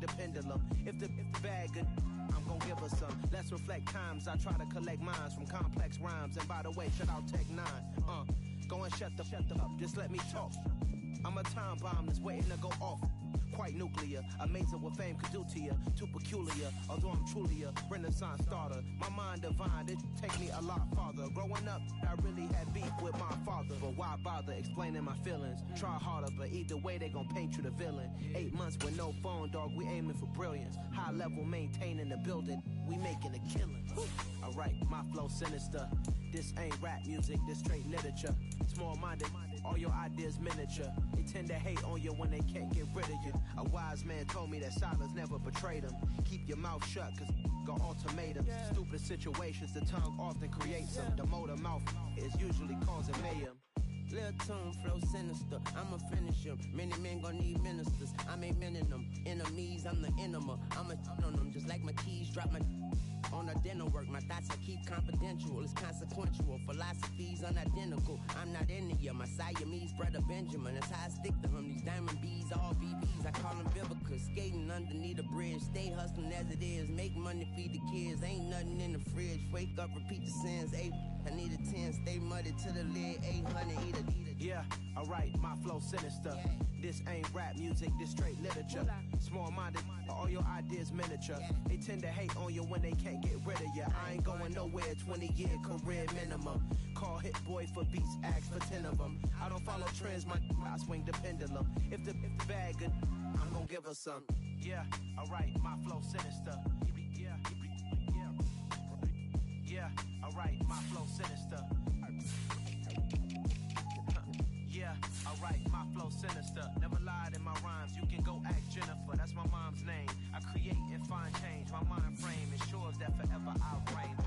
the pendulum. If the bag good, I'm gon' give her some. Let's reflect times. I try to collect minds from complex rhymes. And by the way, shout out Tech 9. Go and shut the up. Just let me talk. I'm a time bomb that's waiting to go off. Quite nuclear, amazing what fame could do to you. Too peculiar, although I'm truly a renaissance starter. My mind divine, it take me a lot farther. Growing up, I really had beef with my father. But why bother explaining my feelings? Try harder, but either way they gon' paint you the villain. 8 months with no phone, dog, we aiming for brilliance. High level maintaining the building, we making a killing. Alright, my flow sinister. This ain't rap music, this straight literature. Small-minded, all your ideas miniature. They tend to hate on you when they can't get rid of you. A wise man told me that silence never betrayed him. Keep your mouth shut, cause got ultimatums. Stupid situations, the tongue often creates them. The motor mouth is usually causing mayhem. Lil' tune, flow sinister, I'ma finish him. Many men gon' need ministers, I'm aiming them. Enemies, I'm the enema, I'ma on them. Just like my keys, drop my on a dinner work. My thoughts I keep confidential, it's consequential. Philosophies unidentical, I'm not in ya. My Siamese brother Benjamin, that's how I stick to him. These diamond bees, all BBs, I call them Vivica. Skating underneath a bridge, stay hustling as it is. Make money, feed the kids, ain't nothing in the fridge. Wake up, repeat the sins, I need a 10, stay muddy to the lid, 800, eat a. Yeah, alright, my flow sinister. This ain't rap music, this straight literature. Small-minded, all your ideas miniature. They tend to hate on you when they can't get rid of you. I ain't going nowhere, 20-year career minimum. Call Hit Boy for beats, ask for 10 of them. I don't follow trends, I swing the pendulum. If the bag good, I'm gon' give her some. Yeah, alright, my flow sinister. Yeah, alright, my flow sinister. Yeah, alright, my flow sinister. Never lied in my rhymes, you can go ask Jennifer. That's my mom's name. I create and find change. My mind frame ensures that forever I'll reign.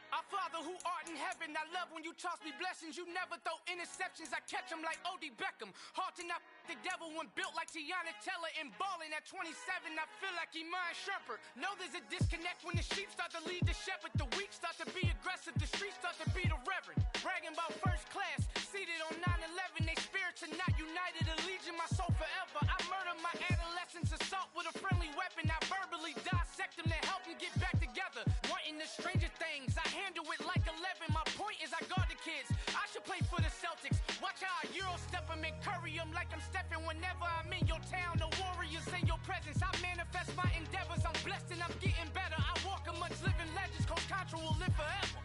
Our Father who art in heaven, I love when you toss me blessings. You never throw interceptions, I catch them like O.D. Beckham. Hard to not the devil when built like Tiana Teller. And balling at 27, I feel like Iman Shumpert. Know there's a disconnect when the sheep start to lead the shepherd. The weak start to be aggressive, the streets start to be the reverend. Bragging about first class, seated on 9/11. They spirits are not united, a legion, my soul forever. I murder my adolescence, assault with a friendly weapon. I verbally dissect them to help them get back together. Wanting the stranger things, I handle it like 11. My point is I guard the kids. I should play for the Celtics. Watch how I Euro step them and curry them like I'm stepping. Whenever I'm in your town, the warriors in your presence. I manifest my endeavors. I'm blessed and I'm getting better. I walk amongst living legends. Coach Contra will live forever.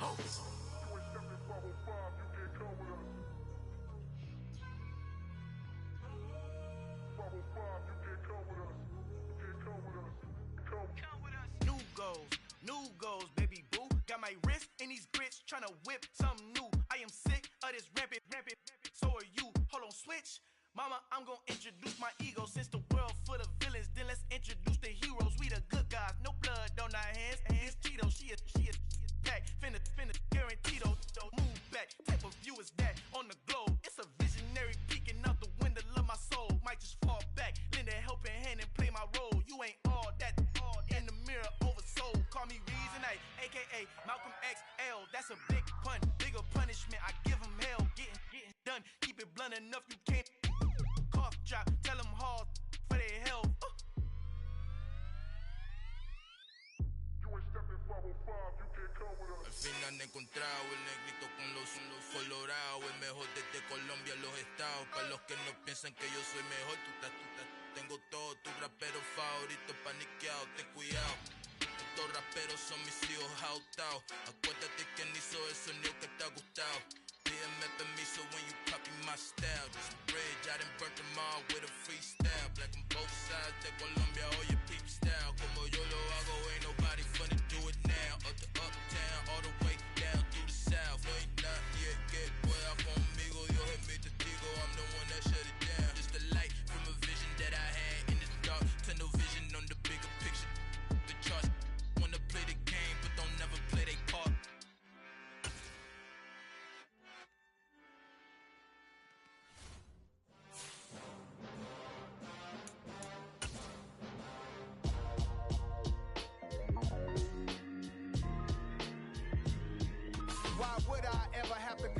Oh. New goals, baby boo. Got my wrist in these grits, tryna whip something new. I am sick of this rampant. So are you. Hold on, switch. Mama, I'm gonna introduce my ego. Since the world full of villains, then let's introduce the heroes. We the good guys, no blood on our hands. Hands Cheeto, she a back. Finna guarantee don't move back. Type of view is that on the globe. It's a visionary peeking out the window of my soul. Might just fall back, lend a helping hand and play my role. You ain't all that in the mirror oversold. Call me Reason A, aka Malcolm XL. That's a big pun, bigger punishment. I give him hell, getting done. Keep it blunt enough, you can't cough drop. Tell them hard for their health. Al fin han encontrado el negrito con los colorados, el mejor desde Colombia, los estados. Para los que no piensan que yo soy mejor, tengo todos tus raperos favoritos paniqueados, ten cuidado. Estos raperos son mis hijos jautados. Acuérdate que ni hizo el sonido que te ha gustado. Pídeme permiso when you copy my style. This bridge, I done burnt them all with a freestyle. Black on both sides de Colombia, oye peep style. Como yo lo hago, ain't nobody finna do it now. Up to uptown, all the way down through the south. No hay nadie que pueda conmigo, Dios es mi testigo. I'm the one that shut it down. Just the light from a vision that I had in the dark. Tunnel vision on the bigger picture. The charts wanna play the game, but don't never play their part.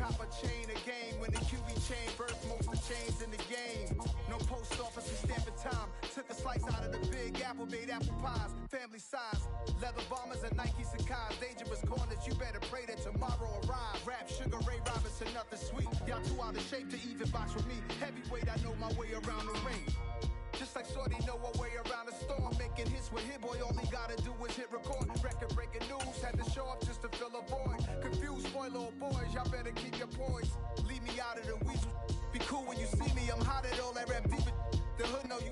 copper chain a game when the QB chain birth most of the chains in the game. No post office and stamping time. Took a slice out of the big apple, made apple pies, family size. Leather bombers and Nike Sakai's. Dangerous corners, you better pray that tomorrow arrives. Rap, Sugar Ray Robinson, nothing sweet. Y'all too out of shape to even box with me. Heavyweight, I know my way around the ring. Just like Shorty know her way around the storm. Making hits with Hit Boy, all he gotta do is hit record. Record breaking news, had to show up just to fill a void. Confused boy, little boys, y'all better keep your poise. Leave me out of the weasel. Be cool when you see me, I'm hot at all that rap deep. The hood know you.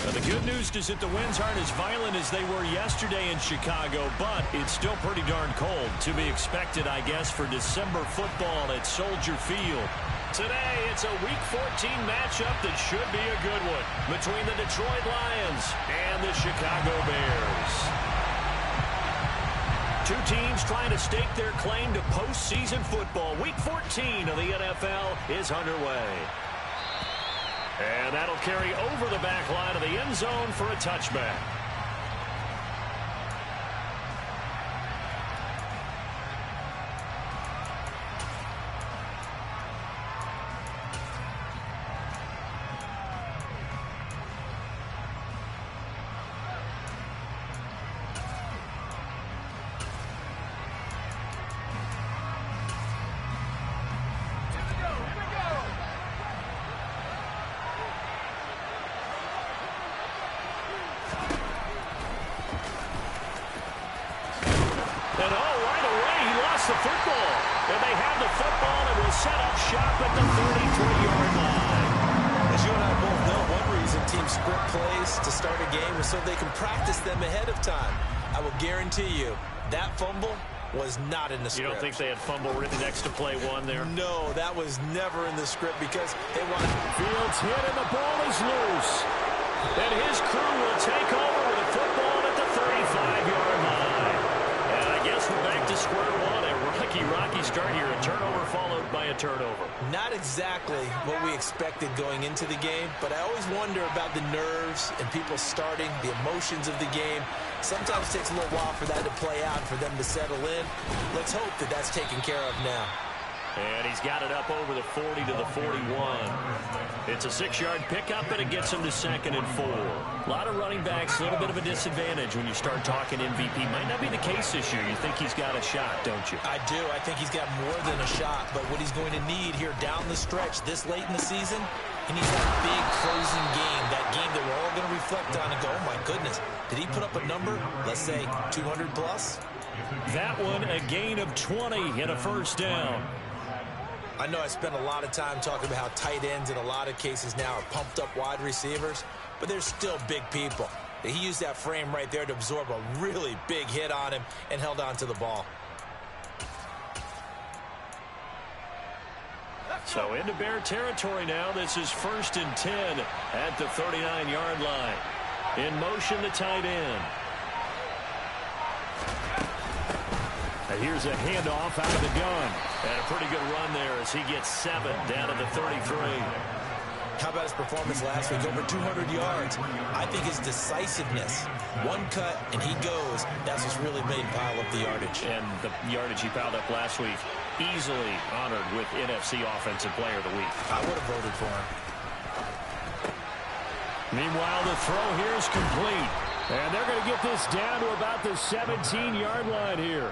Now, the good news is that the winds aren't as violent as they were yesterday in Chicago, but it's still pretty darn cold. To be expected, I guess, for December football at Soldier Field. Today, it's a Week 14 matchup that should be a good one between the Detroit Lions and the Chicago Bears. Two teams trying to stake their claim to postseason football. Week 14 of the NFL is underway. And that'll carry over the back line of the end zone for a touchback. The football, and they have the football and will set up shop at the 33-yard line. As you and I both know, one reason teams script plays to start a game is so they can practice them ahead of time. I will guarantee you that fumble was not in the script. You don't think they had fumble written next to play one there? No, that was never in the script because they wanted. Fields hit and the ball is loose. And his crew will take over with a football at the 35-yard line. And I guess we're back to square one. Rocky start here. A turnover followed by a turnover. Not exactly what we expected going into the game, but I always wonder about the nerves and people starting, the emotions of the game. Sometimes it takes a little while for that to play out, for them to settle in. Let's hope that that's taken care of now. And he's got it up over the 40 to the 41. It's a 6-yard pickup, and it gets him to 2nd and 4. A lot of running backs, a little bit of a disadvantage when you start talking MVP. Might not be the case this year. You think he's got a shot, don't you? I do. I think he's got more than a shot. But what he's going to need here down the stretch this late in the season, he needs that big closing game, that game that we're all going to reflect on and go, oh, my goodness, did he put up a number, let's say 200 plus? That one, a gain of 20 and a first down. I know I spent a lot of time talking about how tight ends in a lot of cases now are pumped up wide receivers, but they're still big people. He used that frame right there to absorb a really big hit on him and held on to the ball. So into Bear territory now. This is 1st and 10 at the 39-yard line. In motion, the tight end. And here's a handoff out of the gun. And a pretty good run there as he gets 7 down to the 33. How about his performance last week? Over 200 yards. I think his decisiveness. One cut, and he goes. That's what's really made him pile up the yardage. And the yardage he piled up last week, easily honored with NFC Offensive Player of the Week. I would have voted for him. Meanwhile, the throw here is complete. And they're going to get this down to about the 17-yard line here.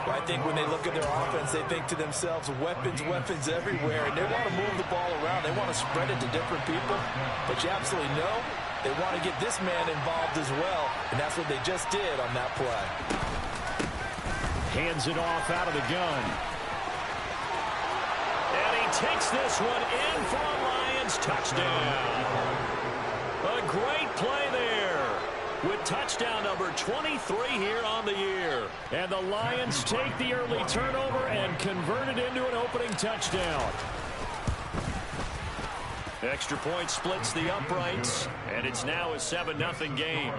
I think when they look at their offense, they think to themselves, weapons, weapons everywhere. And they want to move the ball around. They want to spread it to different people. But you absolutely know they want to get this man involved as well. And that's what they just did on that play. Hands it off out of the gun. And he takes this one in for a Lions touchdown. A great play there with touchdown number 23 here on the year. And the Lions take the early turnover and convert it into an opening touchdown. Extra point splits the uprights, and it's now a 7-0 game.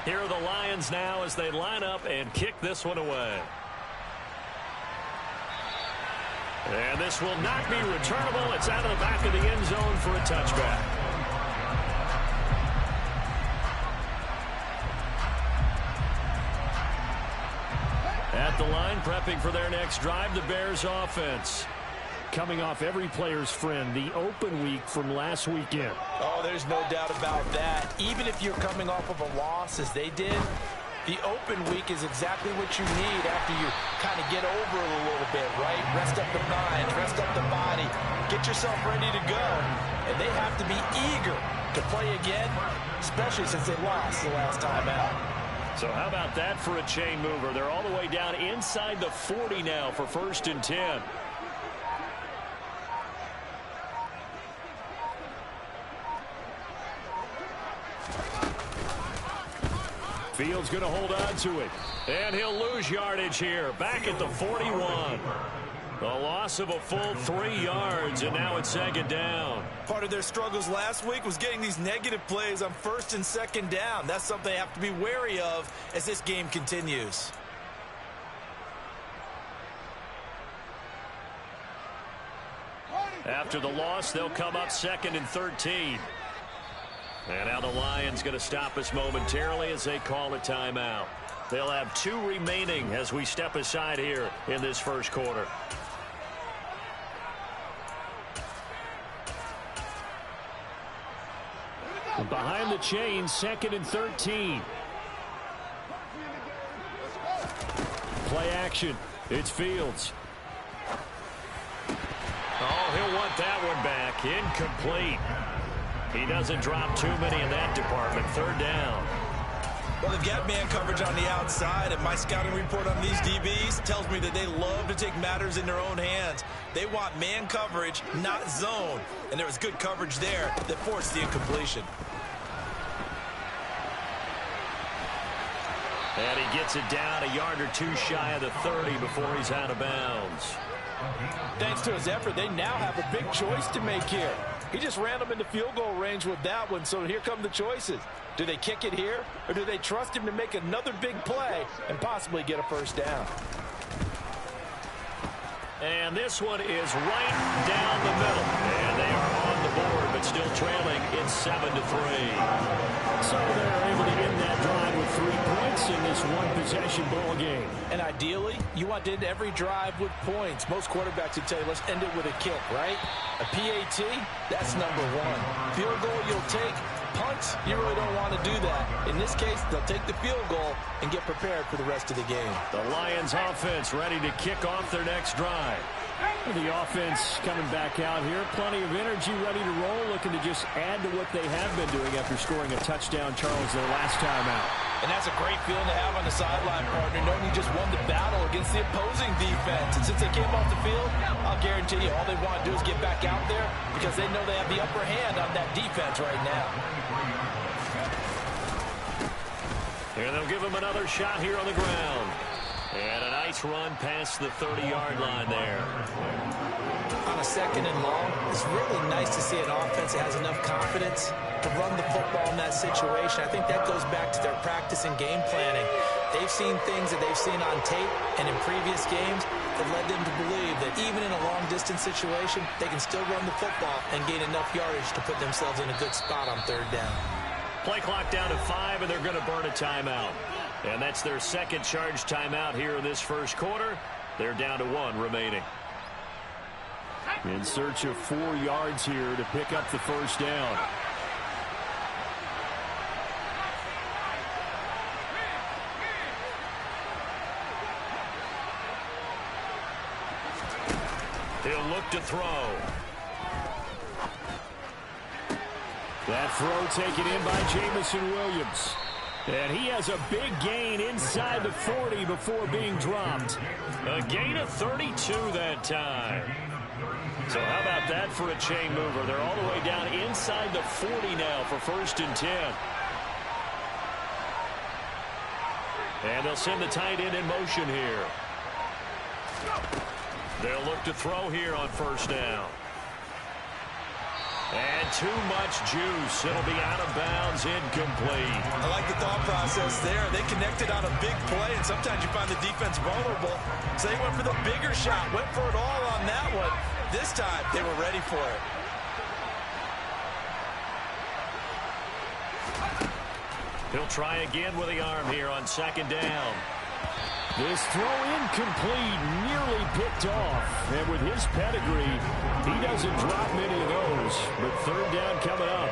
Here are the Lions now as they line up and kick this one away. And this will not be returnable. It's out of the back of the end zone for a touchback. At the line, prepping for their next drive, the Bears offense. Coming off every player's friend, the open week from last weekend. Oh, there's no doubt about that. Even if you're coming off of a loss as they did, the open week is exactly what you need after you kind of get over it a little bit, right? Rest up the mind, rest up the body, get yourself ready to go. And they have to be eager to play again, especially since they lost the last time out. So how about that for a chain mover? They're all the way down inside the 40 now for 1st and 10. Fields going to hold on to it. And he'll lose yardage here. Back at the 41. A loss of a full 3 yards, and now it's 2nd down. Part of their struggles last week was getting these negative plays on 1st and 2nd down. That's something they have to be wary of as this game continues. After the loss, they'll come up 2nd and 13. And now the Lions going to stop us momentarily as they call a timeout. They'll have 2 remaining as we step aside here in this first quarter. Behind the chains, 2nd and 13. Play action. It's Fields. Oh, he'll want that one back. Incomplete. He doesn't drop too many in that department. 3rd down. Well, they've got man coverage on the outside, and my scouting report on these DBs tells me that they love to take matters in their own hands. They want man coverage, not zone. And there was good coverage there that forced the incompletion. And he gets it down a yard or 2 shy of the 30 before he's out of bounds. Thanks to his effort, they now have a big choice to make here. He just ran them into field goal range with that one, so here come the choices. Do they kick it here, or do they trust him to make another big play and possibly get a 1st down? And this one is right down the middle. And they are on the board, but still trailing. It's 7-3. So they're able to end that drive with 3 points in this one-possession ball game. And ideally, you want to end every drive with points. Most quarterbacks would tell you, let's end it with a kick, right? A PAT, that's number 1. Field goal you'll take. Punt, you really don't want to do that. In this case, they'll take the field goal and get prepared for the rest of the game. The Lions offense ready to kick off their next drive. The offense coming back out here. Plenty of energy, ready to roll, looking to just add to what they have been doing after scoring a touchdown, Charles, their last time out. And that's a great feeling to have on the sideline, partner, knowing you just won the battle against the opposing defense. And since they came off the field, I'll guarantee you all they want to do is get back out there because they know they have the upper hand on that defense right now. And they'll give him another shot here on the ground. And a nice run past the 30-yard line there. On a 2nd and long, it's really nice to see an offense that has enough confidence to run the football in that situation. I think that goes back to their practice and game planning. They've seen things that they've seen on tape and in previous games that led them to believe that even in a long-distance situation, they can still run the football and gain enough yardage to put themselves in a good spot on 3rd down. Play clock down to 5, and they're going to burn a timeout. And that's their 2nd charge timeout here in this first quarter. They're down to 1 remaining. In search of 4 yards here to pick up the 1st down. He'll look to throw. That throw taken in by Jamison Williams. And he has a big gain inside the 40 before being dropped. A gain of 32 that time. So how about that for a chain mover? They're all the way down inside the 40 now for 1st and 10. And they'll send the tight end in motion here. They'll look to throw here on 1st down. And too much juice. It'll be out of bounds, incomplete. I like the thought process there. They connected on a big play, and sometimes you find the defense vulnerable. So they went for the bigger shot, went for it all on that one. This time, they were ready for it. He'll try again with the arm here on second down. This throw incomplete, nearly picked off. And with his pedigree, he doesn't drop many of those. But third down coming up.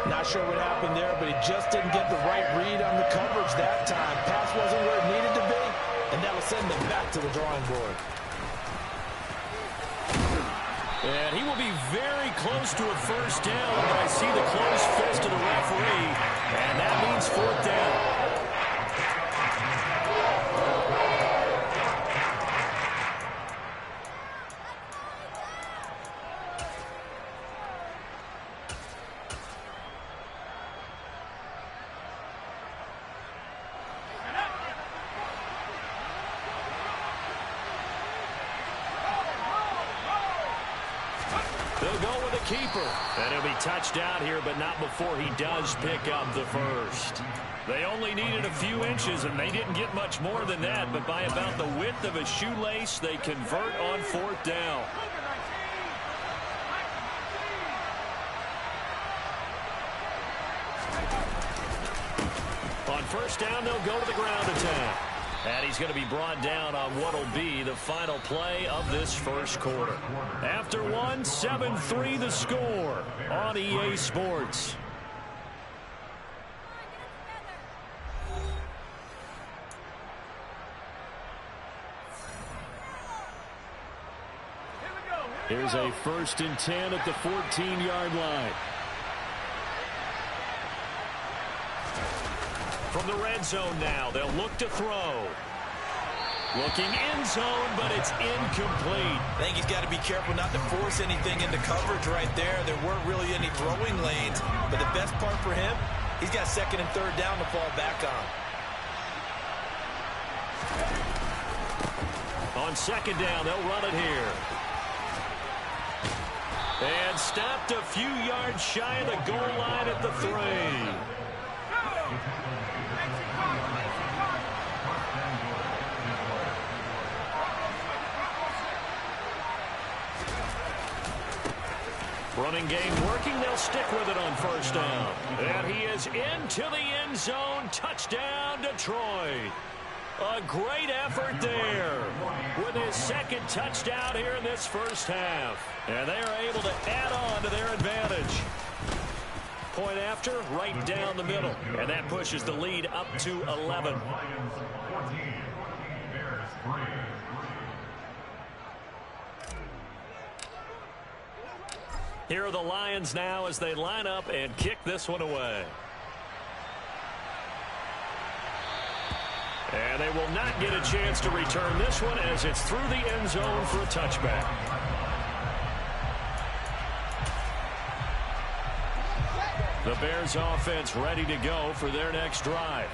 Not sure what happened there, but he just didn't get the right read on the coverage that time. Pass wasn't where it needed to be, and that'll send them back to the drawing board. And he will be very close to a first down, but I see the closed fist of the referee, and that means fourth down. Keeper. And he'll be touched out here, but not before he does pick up the first. They only needed a few inches, and they didn't get much more than that, but by about the width of a shoelace, they convert on fourth down. On first down, they'll go to the ground attack. And he's going to be brought down on what will be the final play of this first quarter. After one, 7-3 the score on EA Sports. Here's a 1st and 10 at the 14-yard line. From the red zone now, they'll look to throw. Looking end zone, but it's incomplete. I think he's got to be careful not to force anything into coverage right there. There weren't really any throwing lanes, but the best part for him, he's got second and third down to fall back on. On second down, they'll run it here. And stopped a few yards shy of the goal line at the 3. Running game working. They'll stick with it on first down. And he is into the end zone. Touchdown, Detroit. A great effort there with his second touchdown here in this first half. And they are able to add on to their advantage. Point after, right down the middle. And that pushes the lead up to 11. Here are the Lions now as they line up and kick this one away. And they will not get a chance to return this one as it's through the end zone for a touchback. The Bears offense ready to go for their next drive.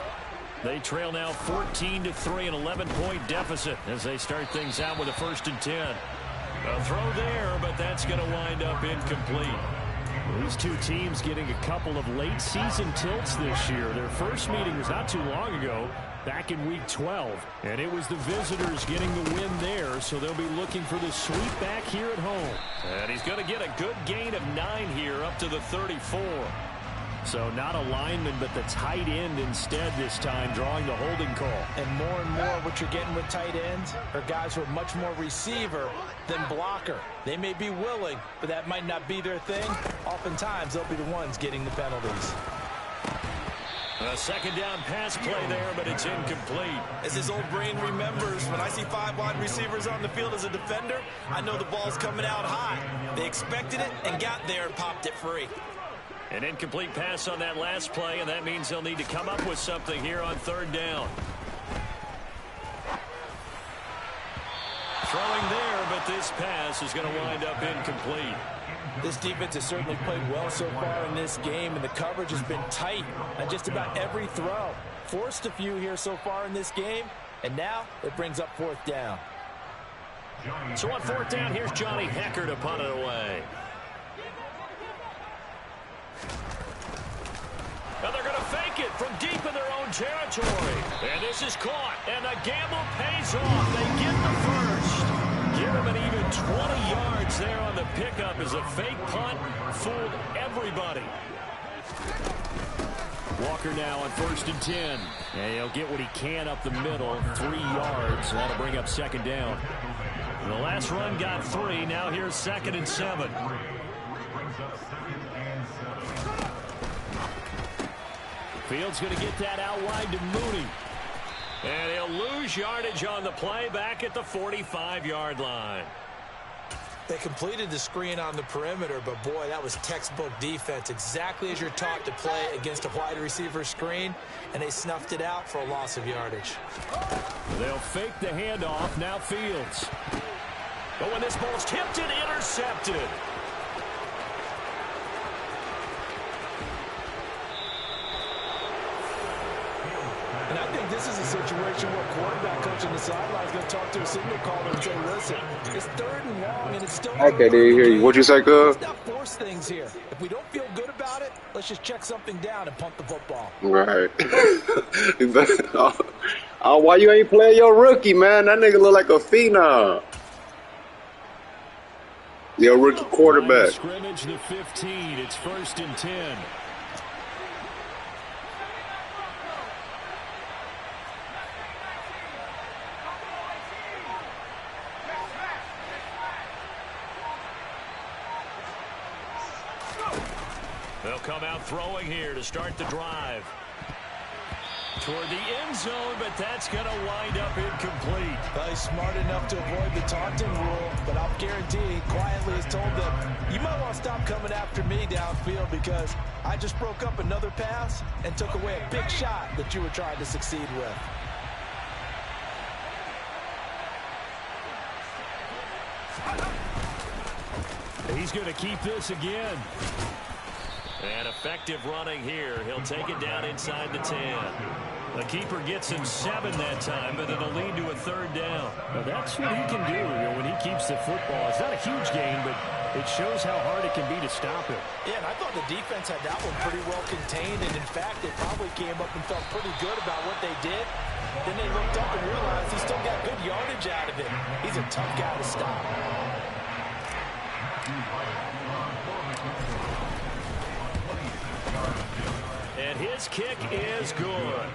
They trail now 14-3, an 11-point deficit as they start things out with a 1st and 10. A throw there, but that's going to wind up incomplete. These two teams getting a couple of late season tilts this year. Their first meeting was not too long ago, back in week 12. And it was the visitors getting the win there, so they'll be looking for the sweep back here at home. And he's going to get a good gain of 9 here up to the 34. So not a lineman, but the tight end instead this time, drawing the holding call. And more what you're getting with tight ends are guys who are much more receiver than blocker. They may be willing, but that might not be their thing. Oftentimes, they'll be the ones getting the penalties. A second down pass play there, but it's incomplete. As his old brain remembers, when I see 5 wide receivers on the field as a defender, I know the ball's coming out high. They expected it and got there and popped it free. An incomplete pass on that last play, and that means they'll need to come up with something here on third down. Throwing there, but this pass is going to wind up incomplete. This defense has certainly played well so far in this game, and the coverage has been tight on just about every throw. Forced a few here so far in this game, and now it brings up fourth down. So on fourth down, here's Johnny Hecker to punt it away. fake it from deep in their own territory. And this is caught, and the gamble pays off. They get the first. Give them an even 20 yards there on the pickup as a fake punt fooled everybody. Walker now on 1st and 10. And he'll get what he can up the middle, 3 yards. That'll bring up 2nd down. And the last run got 3. Now here's 2nd and 7. Fields going to get that out wide to Mooney. And he'll lose yardage on the play back at the 45-yard line. They completed the screen on the perimeter, but boy, that was textbook defense. Exactly as you're taught to play against a wide receiver screen, and they snuffed it out for a loss of yardage. They'll fake the handoff. Now Fields. But when this ball's tipped and intercepted. And I think this is a situation where a quarterback coach on the sideline is going to talk to a signal caller and say, listen, it's 3rd and long, and it's still... I can't hear you. What'd you say, Cub? Let's not force things here. If we don't feel good about it, let's just check something down and punt the football. Right. Oh, why you ain't playing your rookie, man? That nigga look like a phenom. Your rookie quarterback. Scrimmage the 15. It's 1st and 10. They'll come out throwing here to start the drive. Toward the end zone, but that's going to wind up incomplete. Well, he's smart enough to avoid the taunting rule, but I'll guarantee he quietly has told them, you might want to stop coming after me downfield because I just broke up another pass and took away a big shot that you were trying to succeed with. He's going to keep this again. And effective running here. He'll take it down inside the 10. The keeper gets him 7 that time, but it'll lead to a 3rd down. Now that's what he can do when he keeps the football. It's not a huge gain, but it shows how hard it can be to stop him. Yeah, and I thought the defense had that one pretty well contained, and in fact, they probably came up and felt pretty good about what they did. Then they looked up and realized he still got good yardage out of it. He's a tough guy to stop. And his kick is good.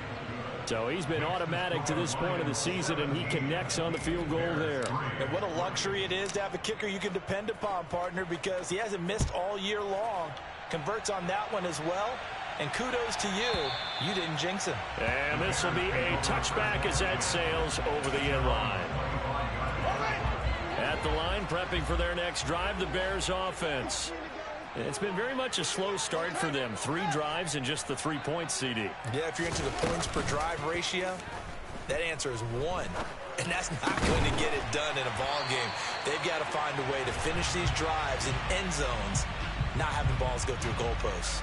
So he's been automatic to this point of the season, and he connects on the field goal there. And what a luxury it is to have a kicker you can depend upon, partner, because he hasn't missed all year long. Converts on that one as well. And kudos to you. You didn't jinx him. And this will be a touchback as that sails over the end line. At the line, prepping for their next drive, the Bears offense. It's been very much a slow start for them. 3 drives and just the 3 points, CD. Yeah, if you're into the points per drive ratio, that answer is 1. And that's not going to get it done in a ball game. They've got to find a way to finish these drives in end zones, not having balls go through goalposts.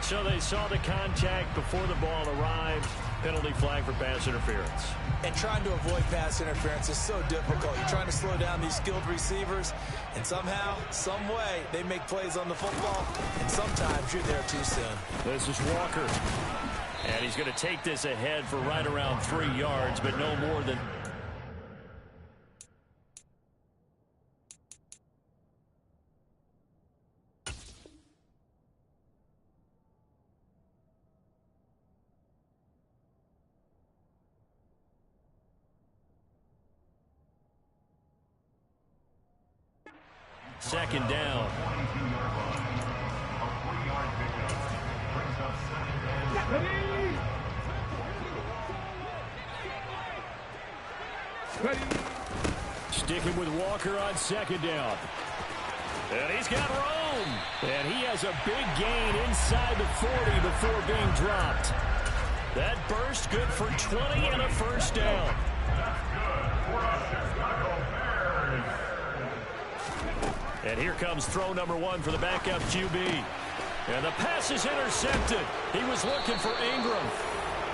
So they saw the contact before the ball arrived. Penalty flag for pass interference. And trying to avoid pass interference is so difficult. You're trying to slow down these skilled receivers, and somehow, some way, they make plays on the football, and sometimes you're there too soon. This is Walker. And he's going to take this ahead for right around 3 yards, but no more than... Second down. Sticking with Walker on second down. And he's got room. And he has a big gain inside the 40 before being dropped. That burst good for 20 and a first down. And here comes throw number 1 for the backup QB. And the pass is intercepted. He was looking for Ingram.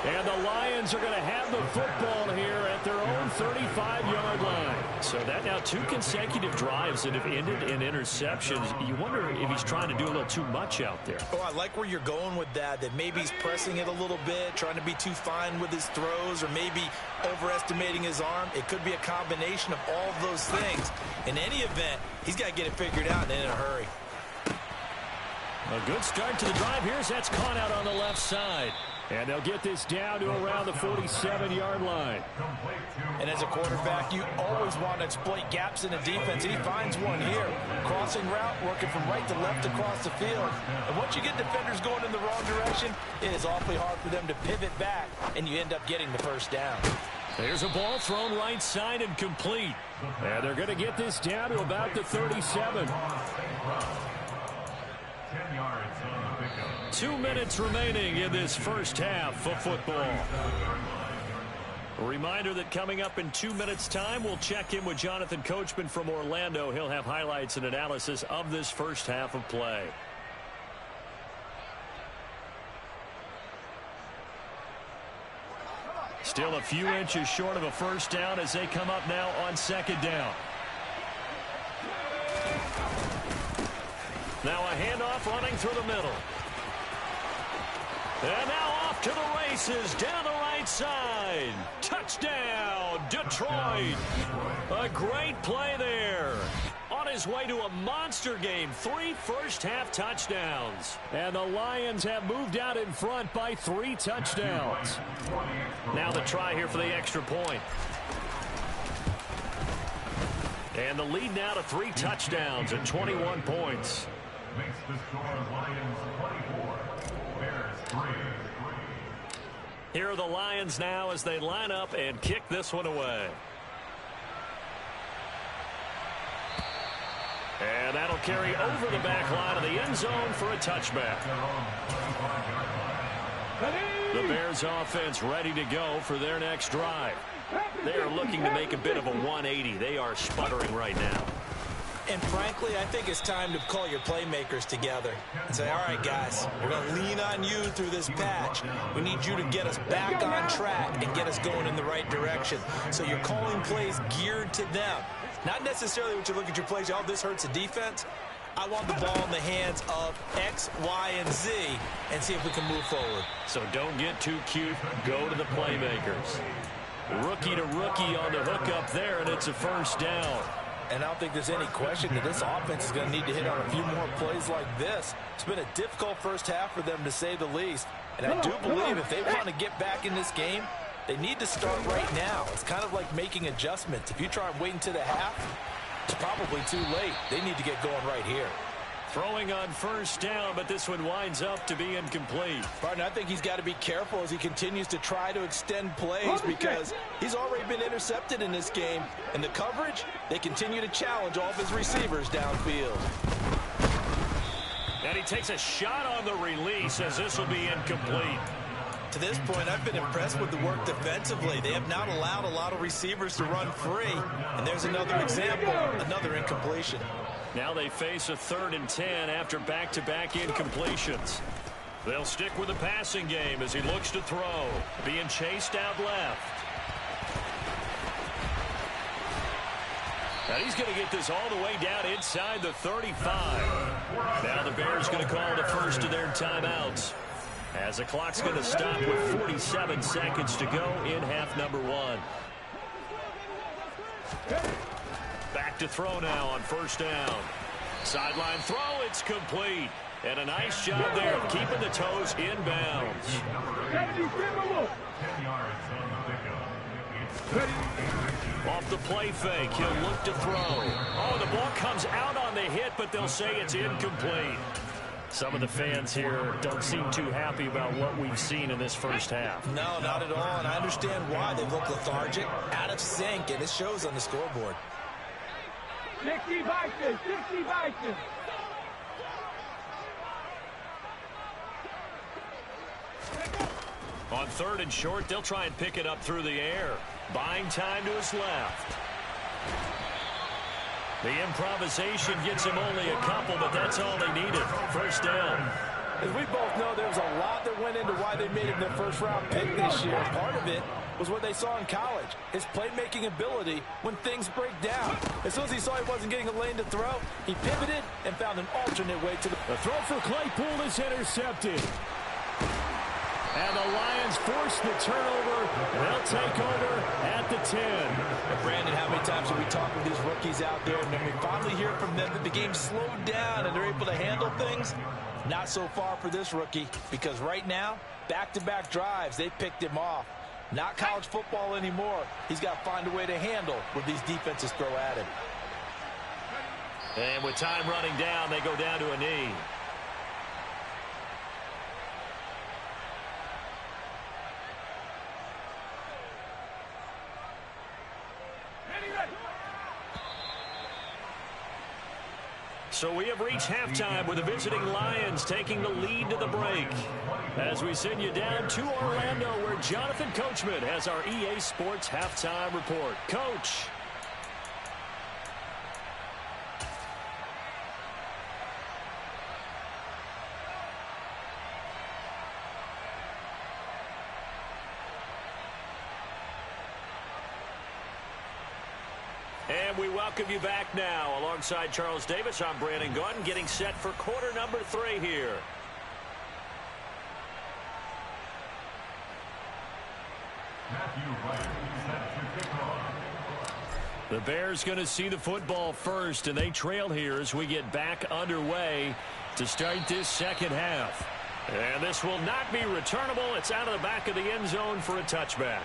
And the Lions are going to have the football here at their own 35-yard line. So that now 2 consecutive drives that have ended in interceptions. You wonder if he's trying to do a little too much out there. Oh, I like where you're going with that maybe he's pressing it a little bit, trying to be too fine with his throws, or maybe overestimating his arm. It could be a combination of all of those things. In any event, he's got to get it figured out and in a hurry. A good start to the drive here as that's caught out on the left side. And they'll get this down to around the 47-yard line. And as a quarterback, you always want to exploit gaps in the defense, and he finds one here. Crossing route, working from right to left across the field. And once you get defenders going in the wrong direction, it is awfully hard for them to pivot back, and you end up getting the first down. There's a ball thrown right side and complete. And they're going to get this down to about the 37. 2 minutes remaining in this first half of football. A reminder that coming up in 2 minutes' time, we'll check in with Jonathan Coachman from Orlando. He'll have highlights and analysis of this first half of play. Still a few inches short of a first down as they come up now on second down. Now a handoff running through the middle. And now off to the races down the right side. Touchdown, Detroit. A great play there. On his way to a monster game, 3 first-half touchdowns. And the Lions have moved out in front by 3 touchdowns. Now the try here for the extra point. And the lead now to 3 touchdowns at 21 points. Makes the score Lions 24, Bears 3. Here are the Lions now as they line up and kick this one away. And that'll carry over the back line of the end zone for a touchback. The Bears offense ready to go for their next drive. They are looking to make a bit of a 180. They are sputtering right now. And frankly, I think it's time to call your playmakers together and say, all right, guys, we're going to lean on you through this patch. We need you to get us back on track and get us going in the right direction. So you're calling plays geared to them. Not necessarily what you look at your plays, oh, this hurts the defense. I want the ball in the hands of X, Y, and Z and see if we can move forward. So don't get too cute. Go to the playmakers. Rookie to rookie on the hook up there, and it's a first down. And I don't think there's any question that this offense is going to need to hit on a few more plays like this. It's been a difficult first half for them, to say the least. And I do believe if they want to get back in this game, they need to start right now. It's kind of like making adjustments. If you try and wait until the half, it's probably too late. They need to get going right here. Throwing on first down, but this one winds up to be incomplete. Pardon, I think he's got to be careful as he continues to try to extend plays because he's already been intercepted in this game. And the coverage, they continue to challenge all of his receivers downfield. And he takes a shot on the release as this will be incomplete. To this point, I've been impressed with the work defensively. They have not allowed a lot of receivers to run free. And there's another example, another incompletion. Now they face a 3rd and 10 after back-to-back incompletions. They'll stick with the passing game as he looks to throw. Being chased out left. And he's going to get this all the way down inside the 35. Now the Bears going to call the first of their timeouts, as the clock's going to stop with 47 seconds to go in half number 1. Back to throw now on first down. Sideline throw, it's complete. And a nice job there of keeping the toes inbounds. 10 yards on the pickup. Off the play fake, he'll look to throw. Oh, the ball comes out on the hit, but they'll say it's incomplete. Some of the fans here don't seem too happy about what we've seen in this first half. No, not at all, and I understand why. They look lethargic, out of sync, and it shows on the scoreboard. 60 Vikings, 60 Vikings. On 3rd and short, they'll try and pick it up through the air. Buying time to his left. The improvisation gets him only a couple, but that's all they needed. First down. As we both know, there was a lot that went into why they made him their first-round pick this year. Part of it was what they saw in college, his playmaking ability when things break down. As soon as he saw he wasn't getting a lane to throw, he pivoted and found an alternate way to the... The throw for Claypool is intercepted. And the Lions force the turnover. They'll take over at the 10. But Brandon, how many times have we talked with these rookies out there, and then we finally hear from them that the game slowed down and they're able to handle things? Not so far for this rookie, because right now, back-to-back drives, they picked him off. Not college football anymore. He's got to find a way to handle what these defenses throw at him. And with time running down, they go down to a knee. So we have reached halftime with the visiting Lions taking the lead to the break. As we send you down to Orlando, where Jonathan Coachman has our EA Sports halftime report. Coach. And we welcome you back now. Alongside Charles Davis, I'm Brandon Gaudin, getting set for quarter number 3 here. The Bears going to see the football first, and they trail here as we get back underway to start this second half. And this will not be returnable. It's out of the back of the end zone for a touchback.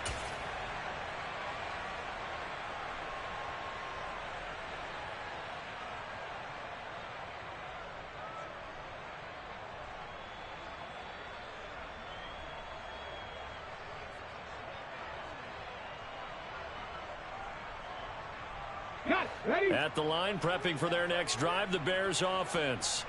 At the line, prepping for their next drive, the Bears offense.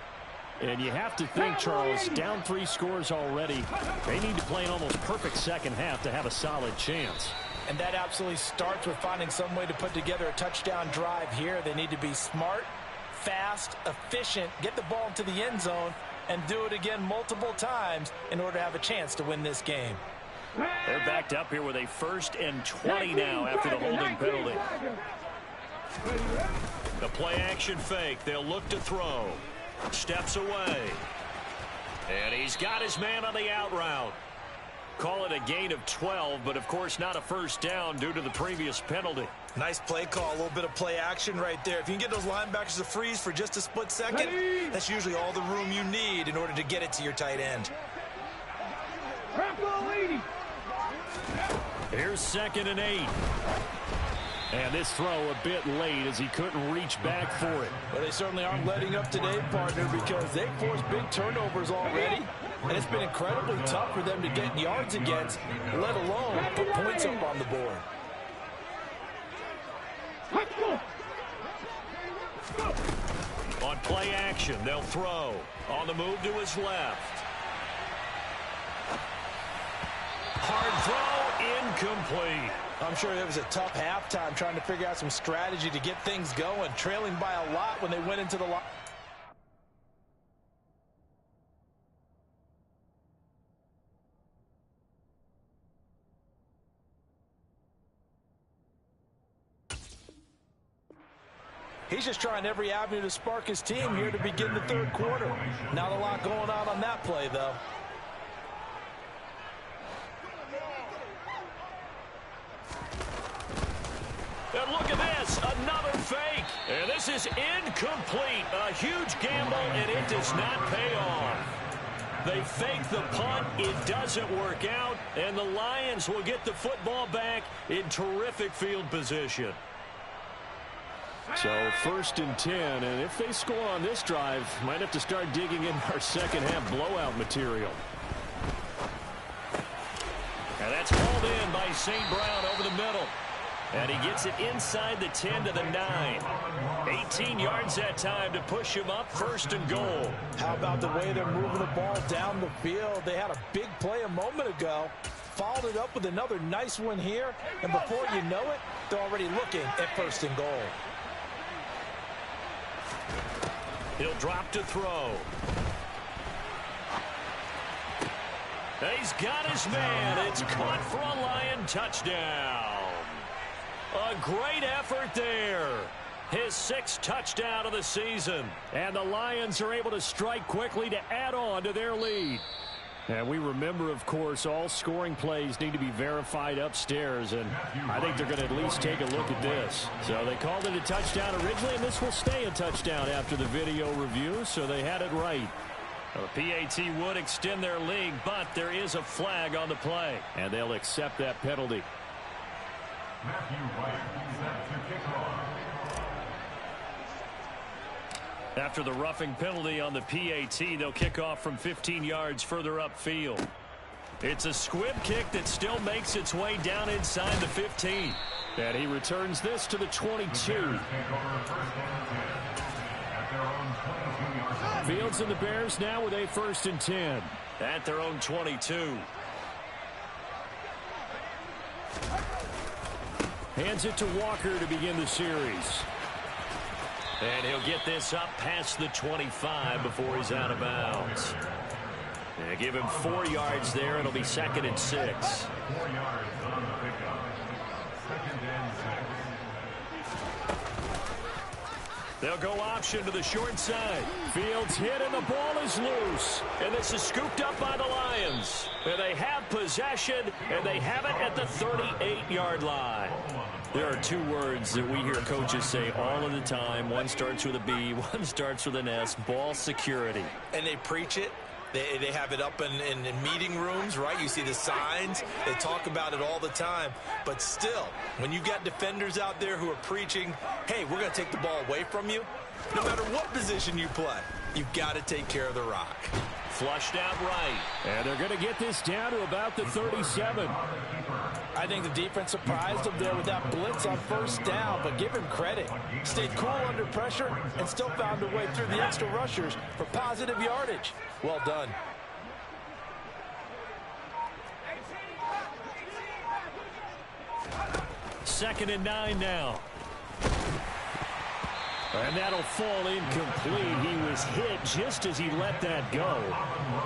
And you have to think, Charles, down 3 scores already. They need to play an almost perfect second half to have a solid chance. And that absolutely starts with finding some way to put together a touchdown drive here. They need to be smart, fast, efficient, get the ball into the end zone, and do it again multiple times in order to have a chance to win this game. They're backed up here with a 1st and 20 now after the holding penalty. The play action fake. They'll look to throw. Steps away. And he's got his man on the out route. Call it a gain of 12, but of course not a first down due to the previous penalty. Nice play call, a little bit of play action right there. If you can get those linebackers to freeze for just a split second, that's usually all the room you need in order to get it to your tight end. Here's 2nd and 8. And this throw a bit late as he couldn't reach back for it. Well, they certainly aren't letting up today, partner, because they've forced big turnovers already. And it's been incredibly tough for them to get yards against, let alone put points up on the board. On play action, they'll throw. On the move to his left. Hard throw, incomplete. I'm sure it was a tough halftime trying to figure out some strategy to get things going, trailing by a lot when they went into the line. He's just trying every avenue to spark his team here to begin the 3rd quarter. Not a lot going on that play, though. And look at this, another fake. And this is incomplete. A huge gamble, and it does not pay off. They fake the punt. It doesn't work out. And the Lions will get the football back in terrific field position. So 1st and 10, and if they score on this drive, might have to start digging in our second half blowout material. And that's hauled in by St. Brown over the middle. And he gets it inside the 10 to the 9. 18 yards that time to push him up 1st and goal. How about the way they're moving the ball down the field? They had a big play a moment ago. Followed it up with another nice one here. And before you know it, they're already looking at 1st and goal. He'll drop to throw. He's got his man. It's caught for a Lion touchdown. A great effort there. His 6th touchdown of the season. And the Lions are able to strike quickly to add on to their lead. And we remember, of course, all scoring plays need to be verified upstairs. And I think they're going to at least take a look at this. So they called it a touchdown originally, and this will stay a touchdown after the video review. So they had it right. The PAT would extend their lead, but there is a flag on the play. And they'll accept that penalty. Matthew White set to kick off. After the roughing penalty on the PAT, they'll kick off from 15 yards further upfield. It's a squib kick that still makes its way down inside the 15. And he returns this to the 22. Fields and the Bears now with a 1st and 10 at their own 22. Hands it to Walker to begin the series. And he'll get this up past the 25 before he's out of bounds. And give him 4 yards there. It'll be 2nd and 6. 4 yards on the pickup. 2nd and 6. They'll go option to the short side. Fields hit and the ball is loose. And this is scooped up by the Lions. And they have possession, and they have it at the 38-yard line. There are 2 words that we hear coaches say all of the time. One starts with a B, one starts with an S, ball security. And they preach it. They have it up in meeting rooms, right? You see the signs. They talk about it all the time. But still, when you've got defenders out there who are preaching, hey, we're going to take the ball away from you, no matter what position you play, you've got to take care of the rock. Flushed out right. And they're going to get this down to about the 37. I think the defense surprised him there with that blitz on 1st down, but give him credit. Stayed cool under pressure and still found a way through the extra rushers for positive yardage. Well done. Second and 9 now. And that'll fall incomplete. He was hit just as he let that go.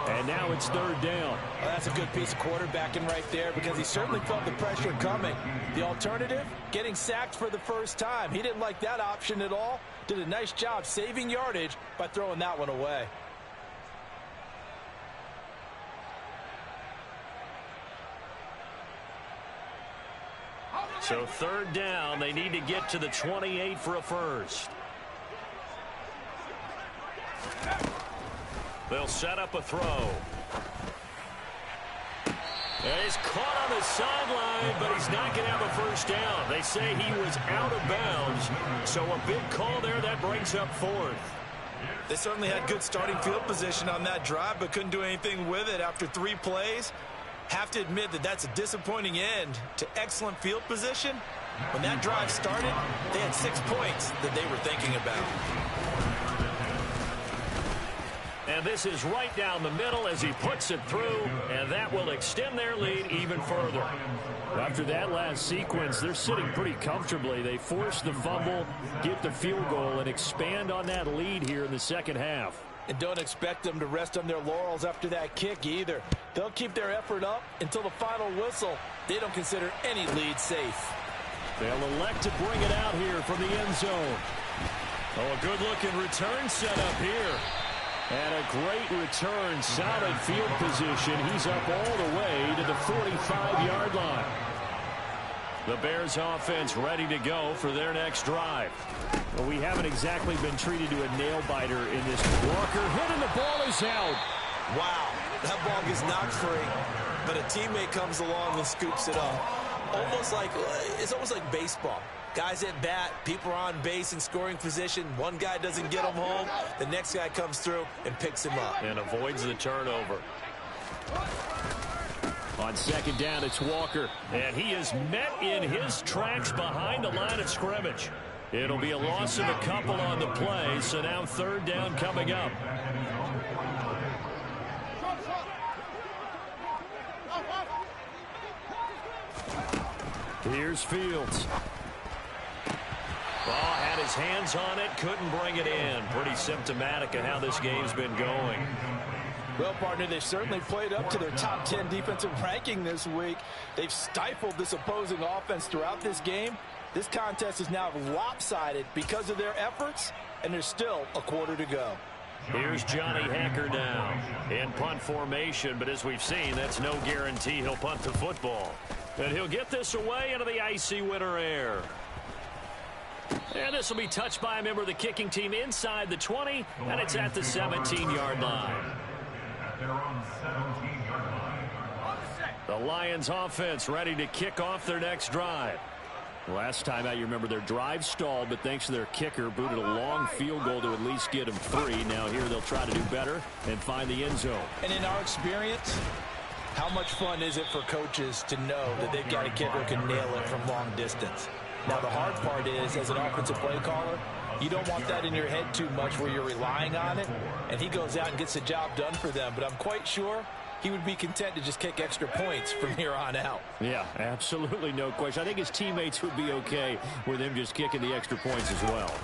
And now it's 3rd down. Well, that's a good piece of quarterbacking right there because he certainly felt the pressure coming. The alternative, getting sacked for the 1st time. He didn't like that option at all. Did a nice job saving yardage by throwing that one away. So 3rd down, they need to get to the 28 for a 1st. They'll set up a throw. And he's caught on the sideline, but he's not going to have a 1st down. They say he was out of bounds, so a big call there that brings up 4th. They certainly had good starting field position on that drive, but couldn't do anything with it after 3 plays. Have to admit that that's a disappointing end to excellent field position. When that drive started, they had 6 points that they were thinking about. And this is right down the middle as he puts it through, and that will extend their lead even further. After that last sequence, they're sitting pretty comfortably. They force the fumble, get the field goal, and expand on that lead here in the 2nd half. And don't expect them to rest on their laurels after that kick either. They'll keep their effort up until the final whistle. They don't consider any lead safe. They'll elect to bring it out here from the end zone. Oh, a good-looking return set up here. And a great return, solid field position. He's up all the way to the 45-yard line. The Bears offense ready to go for their next drive. Well, we haven't exactly been treated to a nail-biter in this. Walker hit and the ball is out. Wow, that ball gets knocked free, but a teammate comes along and scoops it up. It's almost like baseball. Guys at bat, people are on base in scoring position. One guy doesn't get him home. The next guy comes through and picks him up. And avoids the turnover. On 2nd down, it's Walker. And he is met in his tracks behind the line of scrimmage. It'll be a loss of a couple on the play, so now 3rd down coming up. Here's Fields. Ball had his hands on it, couldn't bring it in. Pretty symptomatic of how this game's been going. Well, partner, they've certainly played up to their top 10 defensive ranking this week. They've stifled this opposing offense throughout this game. This contest is now lopsided because of their efforts, and there's still a quarter to go. Here's Johnny Hacker now in punt formation, but as we've seen, that's no guarantee he'll punt the football. And he'll get this away into the icy winter air. And this will be touched by a member of the kicking team inside the 20, and it's at the 17-yard line. The Lions offense ready to kick off their next drive. Last time out, you remember their drive stalled, but thanks to their kicker, booted a long field goal to at least get them 3. Now here they'll try to do better and find the end zone. And in our experience, how much fun is it for coaches to know that they've got a kicker who can nail it from long distance? Now, the hard part is, as an offensive play caller, you don't want that in your head too much where you're relying on it, and he goes out and gets the job done for them. But I'm quite sure he would be content to just kick extra points from here on out. Yeah, absolutely no question. I think his teammates would be okay with him just kicking the extra points as well.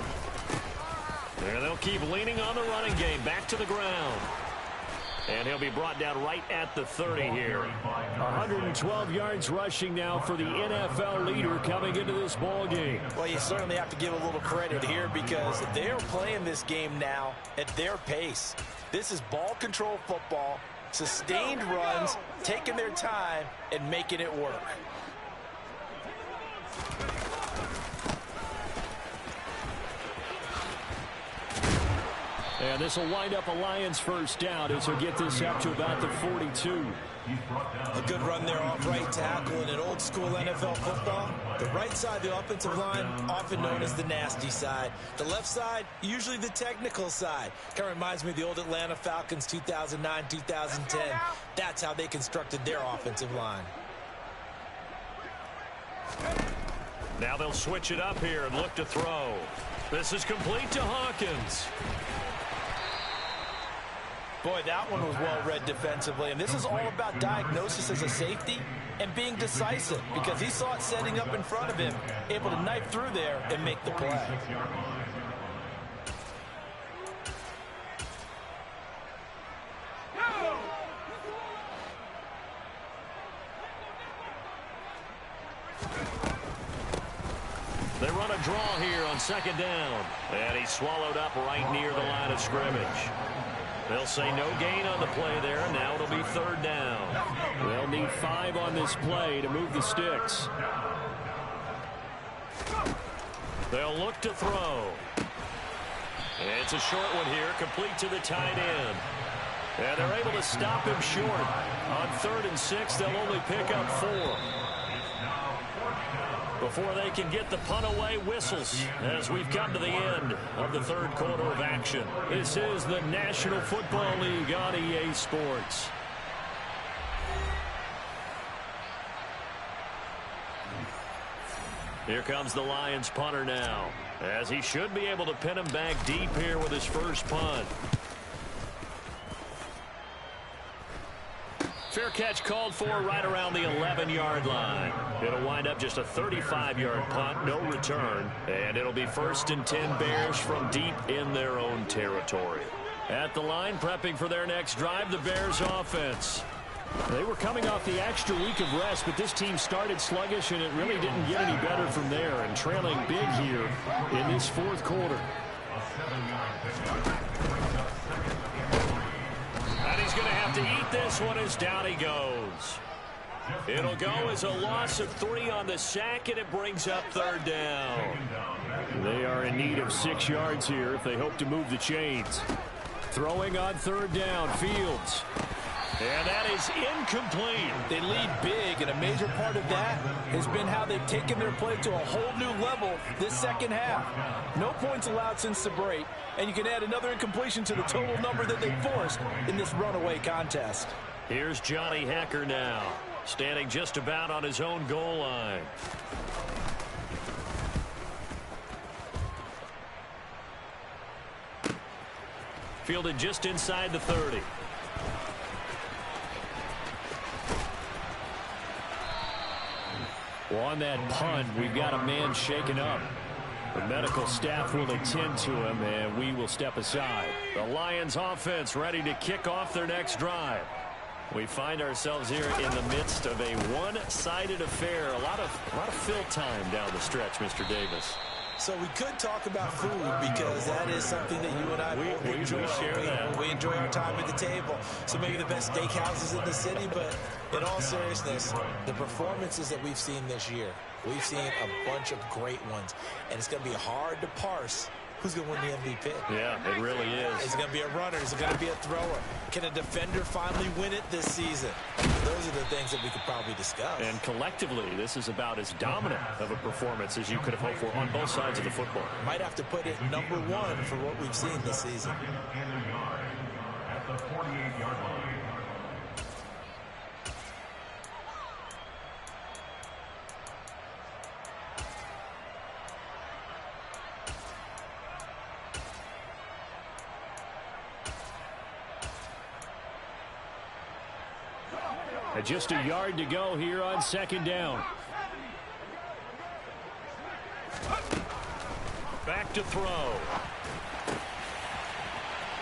There they'll keep leaning on the running game. Back to the ground. And he'll be brought down right at the 30 here. 112 yards rushing now for the NFL leader coming into this ball game. Well, you certainly have to give a little credit here because they're playing this game now at their pace. This is ball control football, sustained runs, taking their time, and making it work. And this will wind up a Lions first down as he'll get this up to about the 42. A good run there off right tackle in an old school NFL football. The right side of the offensive line, often known as the nasty side. The left side, usually the technical side. Kind of reminds me of the old Atlanta Falcons 2009, 2010. That's how they constructed their offensive line. Now they'll switch it up here and look to throw. This is complete to Hawkins. Boy, that one was well-read defensively, and this is all about diagnosis as a safety and being decisive because he saw it setting up in front of him, able to knife through there and make the play. They run a draw here on second down, and he's swallowed up right near the line of scrimmage. They'll say no gain on the play there, and now it'll be third down. They'll need 5 on this play to move the sticks. They'll look to throw. And it's a short one here, complete to the tight end. And they're able to stop him short. On 3rd and 6, they'll only pick up 4. Before they can get the punt away, whistles as we've come to the end of the third quarter of action. This is the National Football League on EA Sports. Here comes the Lions punter now, as he should be able to pin him back deep here with his first punt. Fair catch called for right around the 11-yard line. It'll wind up just a 35-yard punt, no return. And it'll be 1st and 10 Bears from deep in their own territory. At the line, prepping for their next drive, the Bears offense. They were coming off the extra week of rest, but this team started sluggish, and it really didn't get any better from there. And trailing big here in this fourth quarter. And he's going to have to eat this one as down he goes. It'll go as a loss of 3 on the sack, and it brings up third down. They are in need of 6 yards here if they hope to move the chains. Throwing on third down, Fields. And that is incomplete. They lead big, and a major part of that has been how they've taken their play to a whole new level this second half. No points allowed since the break, and you can add another incompletion to the total number that they forced in this runaway contest. Here's Johnny Hacker now, standing just about on his own goal line. Fielded just inside the 30. On that punt, we've got a man shaken up. The medical staff will attend to him, and we will step aside. The Lions offense ready to kick off their next drive. We find ourselves here in the midst of a one-sided affair. A lot of fill time down the stretch, Mr. Davis. So we could talk about food because that is something that you and I enjoy. We enjoy our time at the table. So maybe the best steakhouses in the city, but in all seriousness, the performances that we've seen this year, we've seen a bunch of great ones, and it's going to be hard to parse who's going to win the MVP. Yeah, it really is. Is it going to be a runner? Is it going to be a thrower? Can a defender finally win it this season? Those are the things that we could probably discuss. And collectively, this is about as dominant of a performance as you could have hoped for on both sides of the football. Might have to put it number one for what we've seen this season. At the 48-yard line. Just a yard to go here on second down. Back to throw.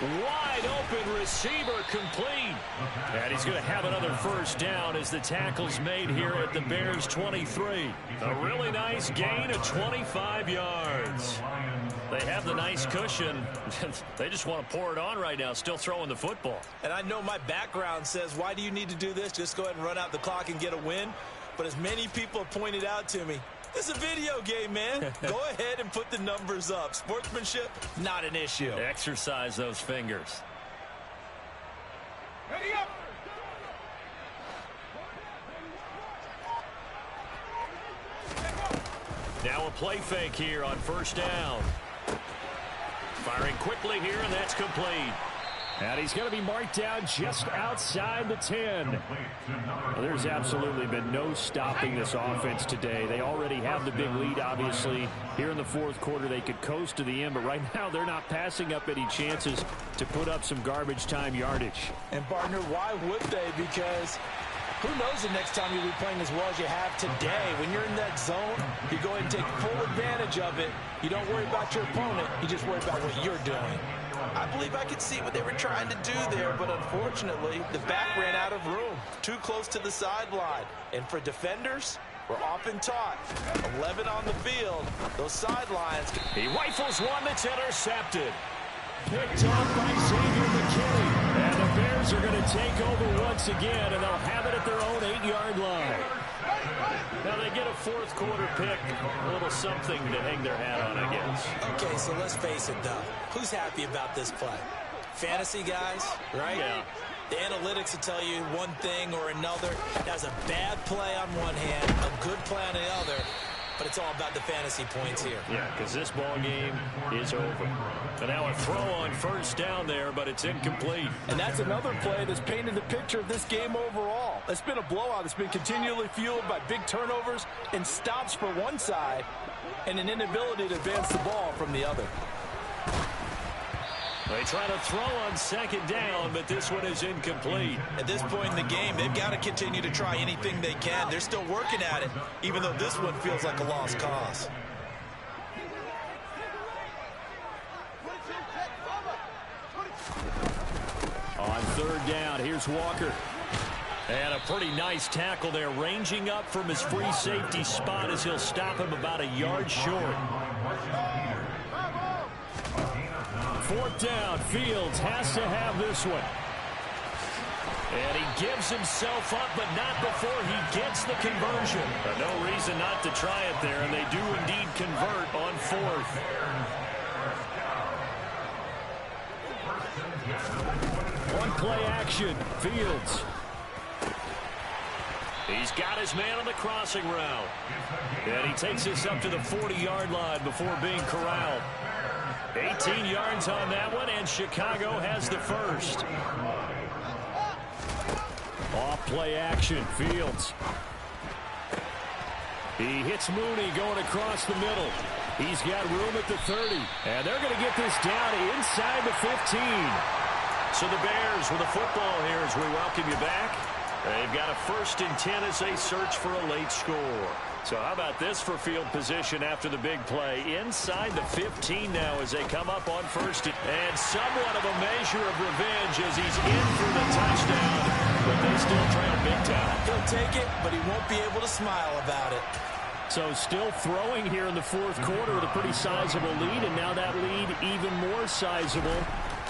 Wide open receiver complete. And he's going to have another first down as the tackle's made here at the Bears 23. A really nice gain of 25 yards. They have the nice cushion. They just want to pour it on right now, still throwing the football. And I know my background says, why do you need to do this? Just go ahead and run out the clock and get a win. But as many people have pointed out to me, this is a video game, man. Go ahead and put the numbers up. Sportsmanship, not an issue. Exercise those fingers. Ready up! Now a play fake here on first down. Firing quickly here, and that's complete. And he's going to be marked down just outside the 10. Well, there's absolutely been no stopping this offense today. They already have the big lead, obviously. Here in the fourth quarter, they could coast to the end, but right now they're not passing up any chances to put up some garbage time yardage. And, partner, why would they? Because who knows the next time you'll be playing as well as you have today. When you're in that zone, you go ahead and take full advantage of it. You don't worry about your opponent. You just worry about what you're doing. I believe I could see what they were trying to do there, but unfortunately, the back ran out of room. Too close to the sideline. And for defenders, we're often taught 11 on the field. Those sidelines. He rifles one that's intercepted. Picked off by Xavier McKinney. And the Bears are going to take over once again, and they'll have it at their own 8-yard line. Now they get a fourth quarter pick, a little something to hang their hat on, I guess. Okay, so let's face it, though. Who's happy about this play? Fantasy guys, right? Yeah. The analytics will tell you one thing or another. That's a bad play on one hand, a good play on the other. But it's all about the fantasy points here. Yeah, because this ball game is over. And now a throw on first down there, but it's incomplete. And that's another play that's painted the picture of this game overall. It's been a blowout. It's been continually fueled by big turnovers and stops for one side and an inability to advance the ball from the other. They try to throw on second down, but this one is incomplete. At this point in the game, they've got to continue to try anything they can. They're still working at it, even though this one feels like a lost cause. On third down, here's Walker. And a pretty nice tackle there, ranging up from his free safety spot as he'll stop him about a yard short. Fourth down, Fields has to have this one. And he gives himself up, but not before he gets the conversion. No reason not to try it there, and they do indeed convert on fourth. One play action, Fields. He's got his man on the crossing route. And he takes this up to the 40-yard line before being corralled. 18 yards on that one, and Chicago has the first. Off play action, Fields. He hits Mooney going across the middle. He's got room at the 30, and they're going to get this down inside the 15. So the Bears with a football here as we welcome you back. They've got a 1st and 10 as they search for a late score. So how about this for field position after the big play? Inside the 15 now as they come up on first. And somewhat of a measure of revenge as he's in for the touchdown. But they still trail big time. He'll take it, but he won't be able to smile about it. So still throwing here in the fourth quarter with a pretty sizable lead. And now that lead even more sizable.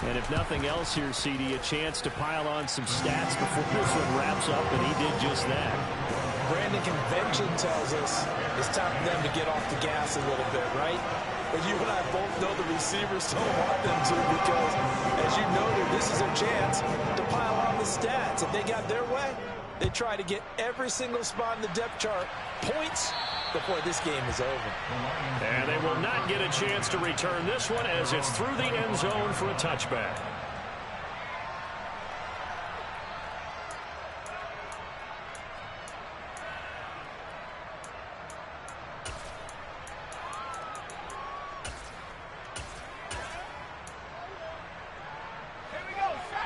And if nothing else here, CD, a chance to pile on some stats before this one wraps up. And he did just that. Brandon, convention tells us it's time for them to get off the gas a little bit, right? But you and I both know the receivers don't want them to because, as you noted, this is a chance to pile on the stats. If they got their way, they try to get every single spot in the depth chart points before this game is over. And they will not get a chance to return this one as it's through the end zone for a touchback.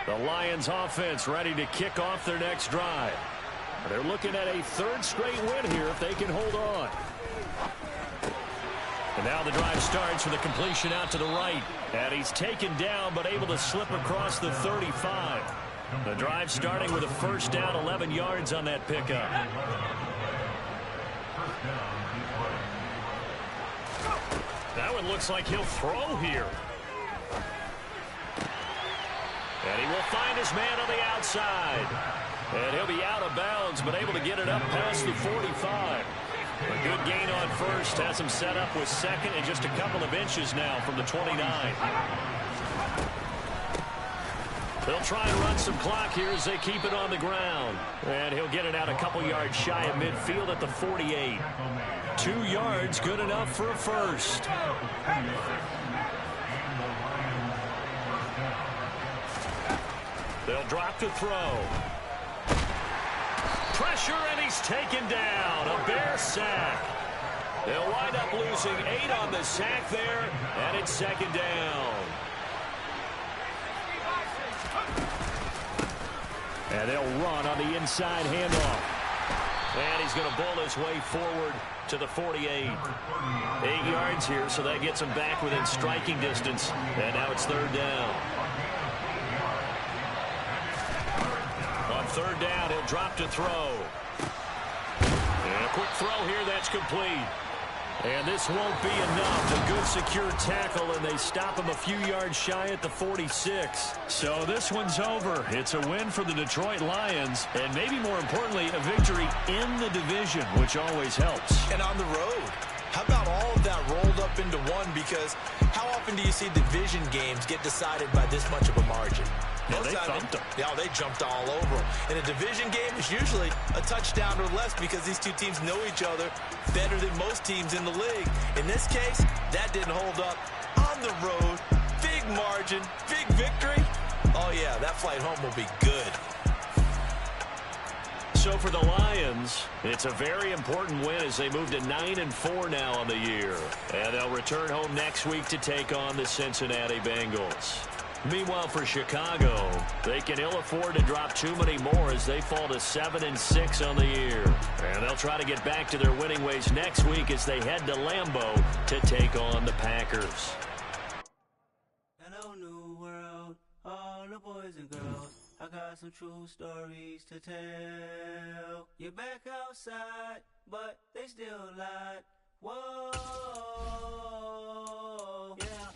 The Lions offense ready to kick off their next drive. They're looking at a third straight win here if they can hold on. And now the drive starts with a completion out to the right. And he's taken down but able to slip across the 35. The drive starting with a first down, 11 yards on that pickup. That one looks like he'll throw here. And he will find his man on the outside. And he'll be out of bounds, but able to get it up past the 45. A good gain on first. Has him set up with second and just a couple of inches now from the 29. They'll try and run some clock here as they keep it on the ground. And he'll get it out a couple yards shy of midfield at the 48. 2 yards, good enough for a first. They'll drop to throw. Pressure, and he's taken down. A Bear sack. They'll wind up losing 8 on the sack there, and it's second down. And they'll run on the inside handoff. And he's going to bull his way forward to the 48. 8 yards here, so that gets him back within striking distance. And now it's third down. On third down, he'll drop to throw. And a quick throw here, that's complete. And this won't be enough. A good secure tackle, and they stop him a few yards shy at the 46. So this one's over. It's a win for the Detroit Lions, and maybe more importantly, a victory in the division, which always helps. And on the road. How about all of that rolled up into one? Because how often do you see division games get decided by this much of a margin? Yeah, they thumped them. Yeah, they jumped all over them. In a division game, it's usually a touchdown or less because these two teams know each other better than most teams in the league. In this case, that didn't hold up. On the road, big margin, big victory. Oh, yeah, that flight home will be good. So for the Lions, it's a very important win as they move to 9-4 now on the year. And they'll return home next week to take on the Cincinnati Bengals. Meanwhile, for Chicago, they can ill afford to drop too many more as they fall to 7-6 on the year. And they'll try to get back to their winning ways next week as they head to Lambeau to take on the Packers. Hello, new world, all the boys and girls. I got some true stories to tell. You're back outside, but they still lied. Whoa, yeah.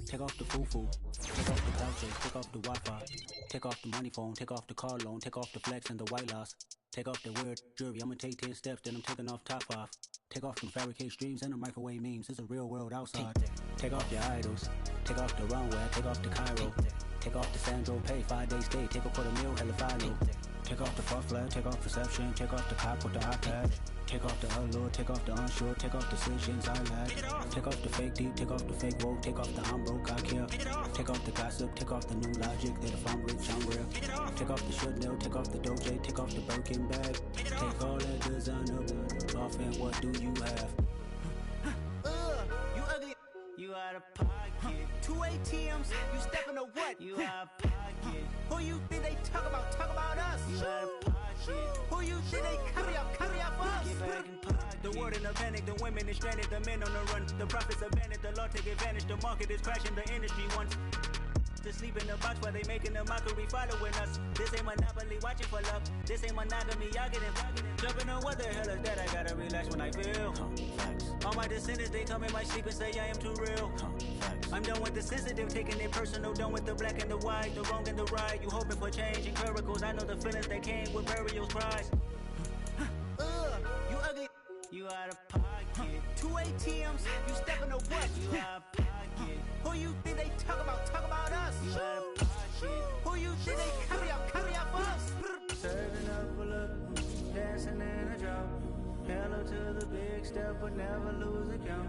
Take off the foo-foo, take off the pouches, take off the Wi-Fi, take off the money phone, take off the car loan, take off the flex and the white loss, take off the weird jewelry, I'ma take 10 steps, then I'm taking off top 5. Take off them fabricate streams and the microwave memes, it's a real world outside. Take off your idols, take off the runway, take off the Cairo, take off the Sandro pay, 5-day stay, take a $250,000, hella final. Take off the far flag, take off perception, take off the cop with the iPad. Take off the allure, take off the unsure, take off decisions I lack. Take off the fake deep, take off the fake woke, take off the I'm broke, I care. Take off the gossip, take off the new logic that if I'm rich, I'm real. Take off the Chanel, take off the Doja, take off the Birkin bag. Take all that designer off and what do you have? You ugly. You out of pocket. 2 ATMs, you stepping to what? You out of pocket. Who you think they talk about us? You out of pocket. Who you think they carry up for us? Get back in pocket. The world in a panic, the women is stranded, the men on the run. The profits abandoned, the law take advantage. The market is crashing, the industry wants to sleep in the box while they making a mockery following us. This ain't monopoly, watching for love. This ain't monogamy, y'all getting jumping on what the hell is that? I gotta relax when I feel. All my descendants, they come in my sleep and say I am too real. I'm done with the sensitive, taking it personal. Done with the black and the white, the wrong and the right. You hoping for change and miracles. I know the feelings that came with burials, cries. You ugly, you out of pocket. 2 ATMs, you stepping to what? You out of pocket. Who you think they talk about? Talk about us. You out of pocket. Who you think they carry up for us? Serving up a look, dancing in a drop. Hello to the big step, but never lose a count.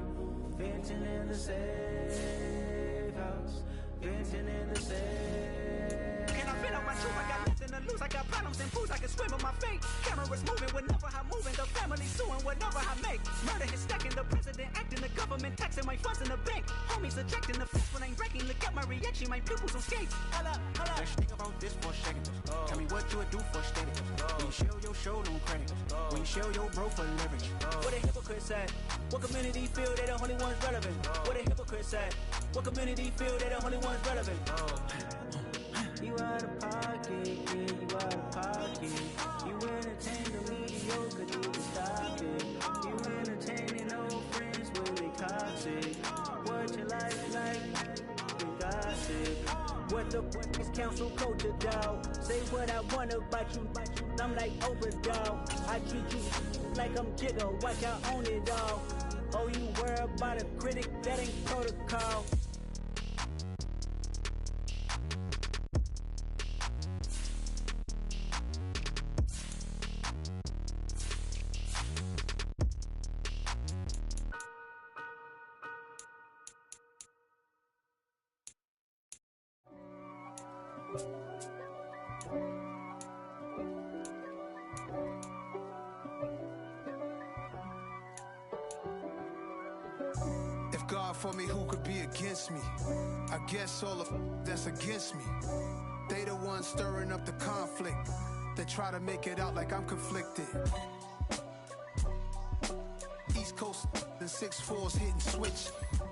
Venting in the safe house. Venting in the safe. Can I fit on my truth? I got nothing to lose. I got problems and fools. I can swim in my fate. Cameras moving whenever I'm moving. The family suing whatever I make. Murder is stacking. The president acting. The government taxing my funds in the bank. Homies ejecting the fence when I'm breaking. Look at my reaction. My pupils on skates. Hold up. Let's think about this for a second. Tell me what you would do for steady. When you show your show, no credit. When you show your bro for leverage. What a hypocrite said. What community feel they the only ones relevant? What a hypocrite said. What community feel they the only ones relevant? You out of pocket, yeah, you out of pocket. You entertain the mediocre, need to stop it. You entertaining old friends when they toxic. What your life like, you gossip. What the fuck is council culture, dog? Say what I want about you, I'm like Oprah, dog. I treat you like I'm Jigga, watch I own it all. Oh, you worry about a critic, that ain't protocol. If God for me, who could be against me? I guess all of that's against me. They the ones stirring up the conflict. They try to make it out like I'm conflicted. East Coast, the 6'4's hitting switch.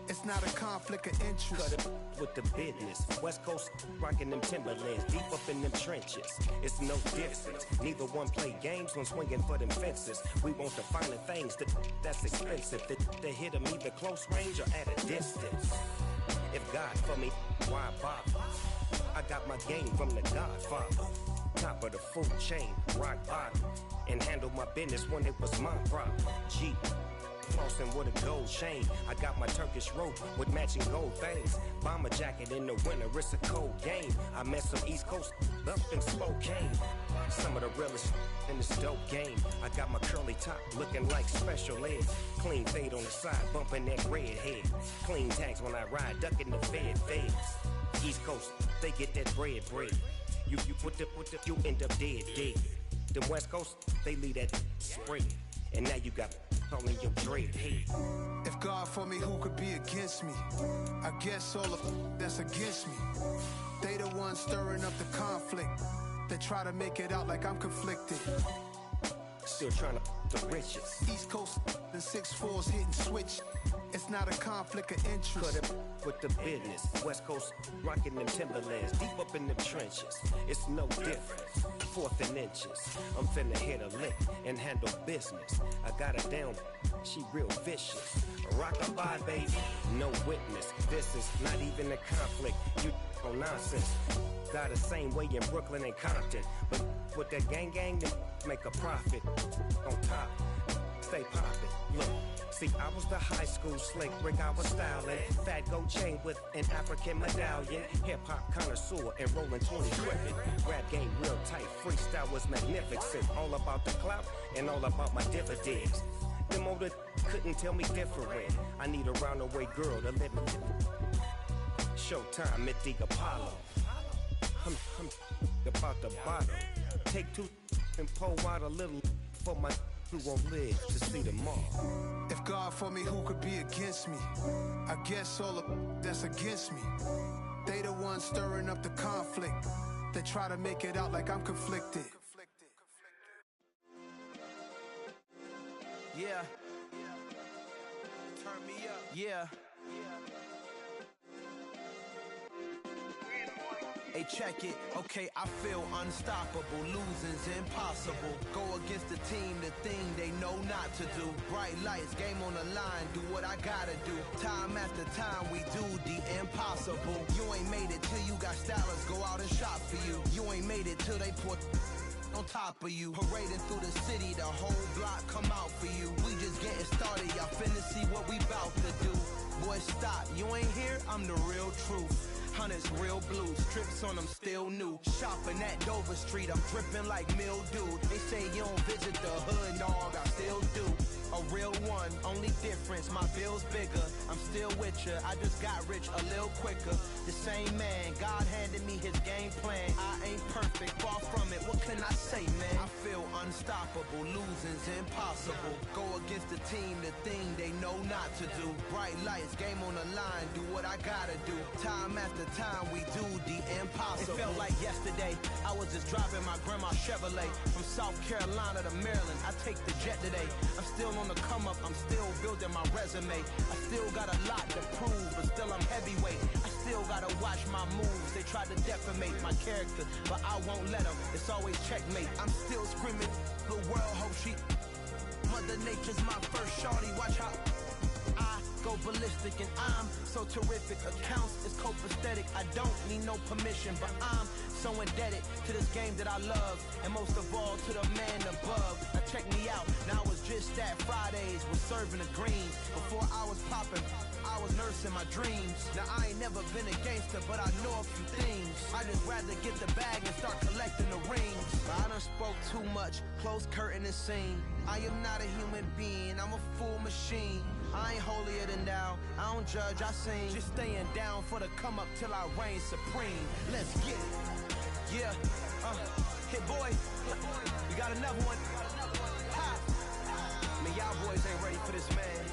It's not a conflict of interest. Cut it with the business. West Coast rocking them Timberlands, deep up in them trenches. It's no difference. Neither one play games when swinging for them fences. We want the finer things that's expensive. That hit them either close range or at a distance. If God for me, why bother? I got my game from the Godfather. Top of the food chain, rock bottom. And handle my business when it was my problem. G. Flossing with a gold chain. I got my Turkish rope with matching gold things. Bomber jacket in the winter, it's a cold game. I met some East Coast up in Spokane. Some of the realest in this dope game. I got my curly top looking like special ed. Clean fade on the side, bumping that red head. Clean tags when I ride, ducking the feds. East Coast, they get that bread. You put the, you end up dead. The West Coast, they leave that spread. And now you got calling your dread head. If God for me, who could be against me? I guess all of that's against me. They the ones stirring up the conflict. They try to make it out like I'm conflicted. Still trying to the riches. East Coast, the 6'4's hitting switch. It's not a conflict of interest. Cut it with the business. West Coast rocking them Timberlands, deep up in them trenches. It's no difference. 4th and inches. I'm finna hit a lick and handle business. I got her down, she real vicious. Rock-a-bye, baby, no witness. This is not even a conflict. You on nonsense. Got the same way in Brooklyn and Compton. But with that gang, they make a profit. On top, stay poppin'. Look. See, I was the high school slick Rick, I was styling. Fat gold chain with an African medallion. Hip-hop connoisseur and rolling 20 crippin'. Rap game real tight, freestyle was magnificent. All about the clout and all about my dividends. Them older couldn't tell me different. I need a roundaway girl to live with. Showtime at the Apollo. I'm about the bottom. Take 2 and pour out a little for my who won't live to see tomorrow. If God for me, who could be against me? I guess all of that's against me. They the ones stirring up the conflict. They try to make it out like I'm conflicted. Yeah, Turn me up. Yeah. Hey, check it. Okay, I feel unstoppable. Losing's impossible. Go against the team, the thing they know not to do. Bright lights, game on the line, do what I gotta do. Time after time, we do the impossible. You ain't made it till you got stylers go out and shop for you. You ain't made it till they put on top of you. Parading through the city, the whole block come out for you. We just getting started, y'all finna see what we bout to do. Boy, stop, you ain't here, I'm the real truth. Hunters, real blue, strips on them still new. Shopping at Dover Street, I'm dripping like mildew. They say you don't visit the hood, dog, I still do. A real one, only difference, my bill's bigger. I'm still with ya, I just got rich a little quicker. The same man, God handed me his game plan. I ain't perfect, far from it, what can I say, man? I feel unstoppable, losing's impossible. Go against the team, the thing they know not to do. Bright lights, game on the line, do what I gotta do. Time after time, we do the impossible. It felt like yesterday, I was just driving my grandma's Chevrolet. From South Carolina to Maryland, I take the jet today. I'm still on the come up, I'm still building my resume. I still got a lot to prove, but still I'm heavyweight. I still gotta watch my moves. They try to defamate my character, but I won't let them. It's always checkmate. I'm still screaming, the world hope she. Mother Nature's my first shorty, watch how I go ballistic, and I'm so terrific. Accounts is copacetic, I don't need no permission, but I'm so indebted to this game that I love, and most of all to the man above. Now check me out, now it's just that Fridays was serving the greens. Before I was popping, I was nursing my dreams. Now I ain't never been a gangster, but I know a few things. I just rather get the bag and start collecting the rings. But I done spoke too much, close curtain and scene. I am not a human being, I'm a full machine. I ain't holier than thou, I don't judge, I sing. Just staying down for the come up till I reign supreme. Let's get it. Yeah, hit boy, we got another one. Ha. Man, y'all boys ain't ready for this, man.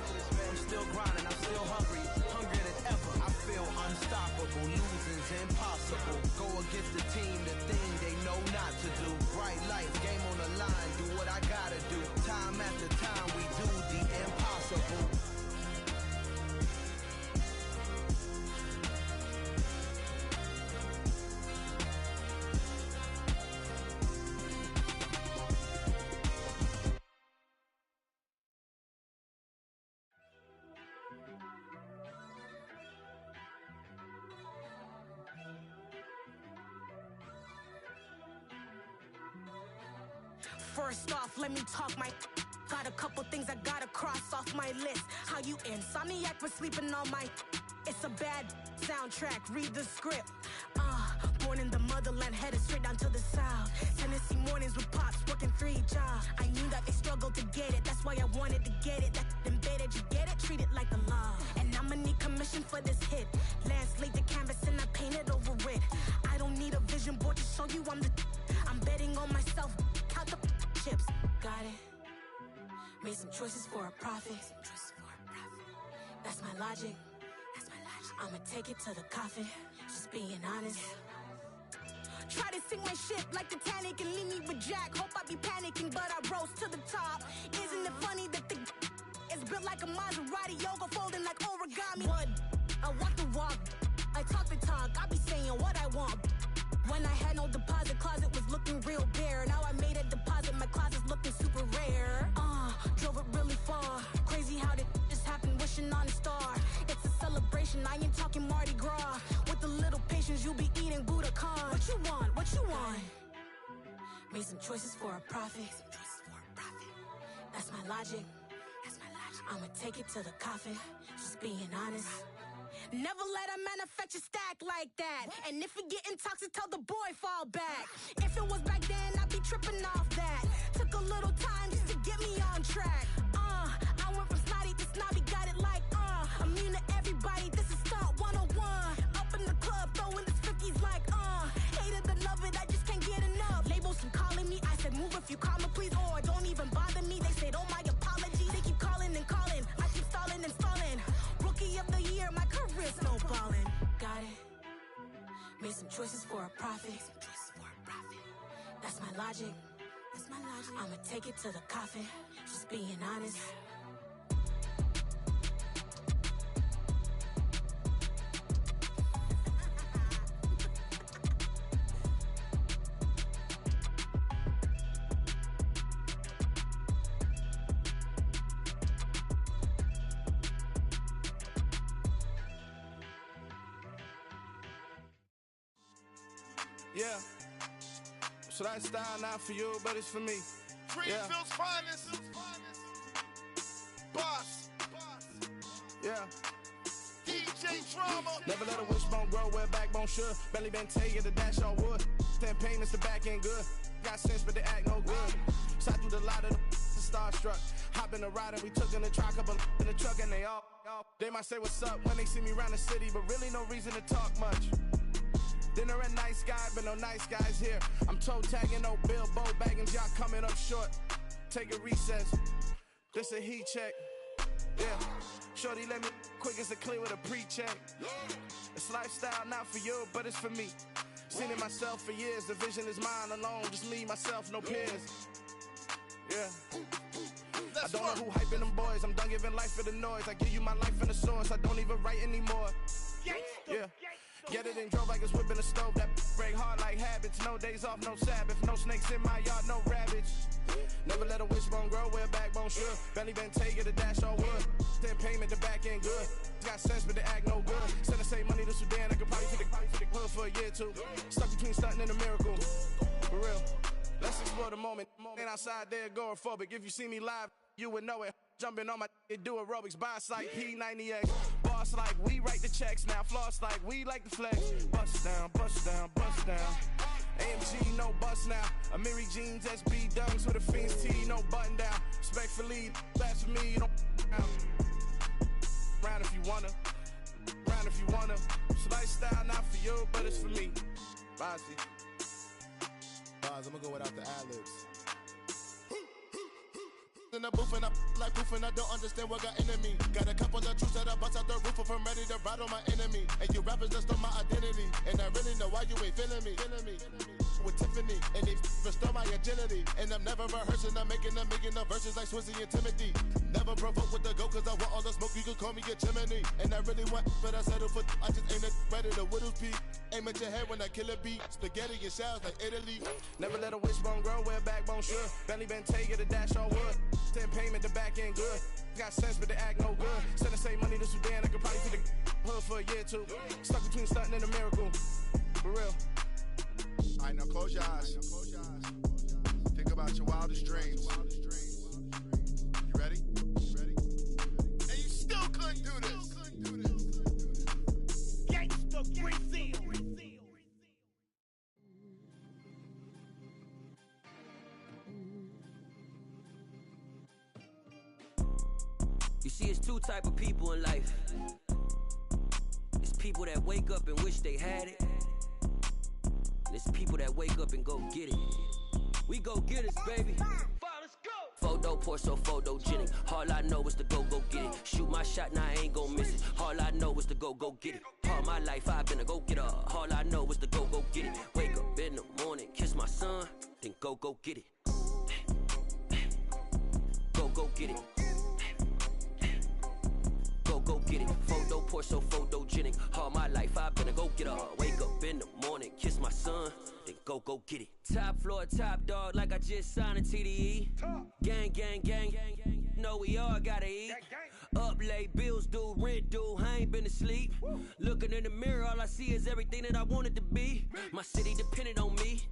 I'm still grinding, I'm still hungry, hungrier than ever. I feel unstoppable, losing's impossible. Go against the team, the thing they know not to do. Bright lights, game on the line, do what I gotta do. Time after time, we do the impossible. First off, let me talk my. Got a couple things I gotta cross off my list. How you insomniac for sleeping on my. It's a bad soundtrack, read the script. Born in the motherland, headed straight down to the south. Tennessee mornings with pops, working 3 jobs. I knew that they struggled to get it, that's why I wanted to get it. That embedded, you get it, treat it like the law. And I'ma need commission for this hit. Lance laid the canvas and I painted over it. I don't need a vision board to show you I'm the. I'm betting on myself, count the chips. Got it. Made some choices for a profit. That's my logic. I'ma take it to the coffin. Just being honest. Try to sink my ship like Titanic and leave me with Jack. Hope I be panicking, but I rose to the top. Isn't it funny that the is built like a Maserati, yoga folding like origami? What? I walk the walk, I talk the talk. I be saying what I want. When I had no deposit, closet was looking real bare. Now I made a deposit, my closet's looking super rare. Drove it really far. Crazy how did just happen, wishing on a star. It's a celebration, I ain't talking Mardi Gras. With a little patience, you'll be eating Budokan. What you want? What you want? Made some choices for a profit. That's my logic. I'ma take it to the coffin. Just being honest. Never let a manufacture stack like that. And if it getting toxic, tell the boy fall back. If it was back then, I'd be tripping off that. Took a little time just to get me on track. I went from snotty to snobby, got it like immune to everybody, this is Stunt 101. Up in the club, throwing this 50s like hate it, love it, I just can't get enough. Labels keep calling me, I said move if you call me please, or don't even bother me. They said oh my apologies, they keep calling and calling. I keep stalling and stalling. Rookie of the year, my career snowballing. Got it. Made some choices for a profit. That's my logic. I'ma take it to the coffin. Just being honest. Yeah. So that style not for you, but it's for me. Greenfield's finest. Boss. Yeah. DJ Drama. Never let a wishbone grow where backbone should. Belly been taking the dash on wood. 10 payments, the back end good. Got sense, but they act no good. Shot through the lot of the starstruck. Hop in the ride and we took in the truck, couple in the truck, and they might say what's up when they see me around the city, but really no reason to talk much. Dinner a nice guy, but no nice guys here. I'm toe tagging, no Bilbo bagging, y'all coming up short. Take a recess. This a heat check. Yeah. Shorty let me quick as a clear with a pre-check. It's lifestyle not for you, but it's for me. Seen it myself for years. The vision is mine alone. Just me, myself, no peers. Yeah. I don't know who hyping them boys. I'm done giving life for the noise. I give you my life in the source. I don't even write anymore. Yeah. Get it and drove like it's whipping a stove. That break hard like habits. No days off, no Sabbath. No snakes in my yard, no rabbits. Never let a wishbone grow where backbone should. Belly been taking the dash all wood. 10 payment, the back end good. Got sense, but they act no good. Send the same money to Sudan. I could probably take the hood for a year or two. Stuck between stunting and a miracle. For real. Let's explore the moment. Ain't outside there agoraphobic. If you see me live, you would know it. Jumping on my do aerobics. Boss like P90X. Boss like we write the checks now. Floss like we like the flex. Bust down, bust down, bust down. AMG, no bust now. Amiri jeans, SB dunks with a Fiends T, no button down. Respectfully, that's for me, you don't round if you wanna. Round if you wanna. So lifestyle not for you, but it's for me. Bossy. Bars, I'm gonna go without the ad-libs. In the booth and I like proof and I don't understand what got into me. Got a couple of truths that I bust out the roof if I'm ready to ride on my enemy. And you rappers just stole my identity, and I really know why you ain't feeling me. With Tiffany, and they restore my agility. And I'm never rehearsing, I'm making a million of verses like Swizzy and Timothy. Never provoke with the go, cause I want all the smoke, you can call me a chimney. And I really want, but I settle for, I just ain't ready to Whittles peak. Aim at your head when I kill a beat. Spaghetti and shells like Italy. Never let a wishbone grow where backbone should. Belly been taking the dash all wood. 10 payment, the back end good. Got sense, but they act no good. Send the same money to Sudan, I could probably take the hood for a year or two. Stuck between stunting and a miracle. For real. Alright, now close your eyes. Think about your wildest dreams. You ready? And you still couldn't do this. Gangsta Brazil. You see, it's two type of people in life. It's people that wake up and wish they had it. And it's people that wake up and go get it. We go get it, baby. Photo poor, so photogenic. All I know is to go get it. Shoot my shot, now I ain't gon' miss it. All I know is to go get it. All my life I've been a go-getter. All I know is to go get it. Wake up in the morning, kiss my son, then go get it. Go get it. Go get it. Photo poor, so photogenic. All my life I've been a go-getter. Wake up in the morning, kiss my son, then go get it. Top floor, top dog, like I just signed a TDE. Gang, gang, gang, gang, gang. No, we all gotta eat. Up late, bills due, rent due, I ain't been asleep. Looking in the mirror, all I see is everything that I wanted to be. My city depended on me,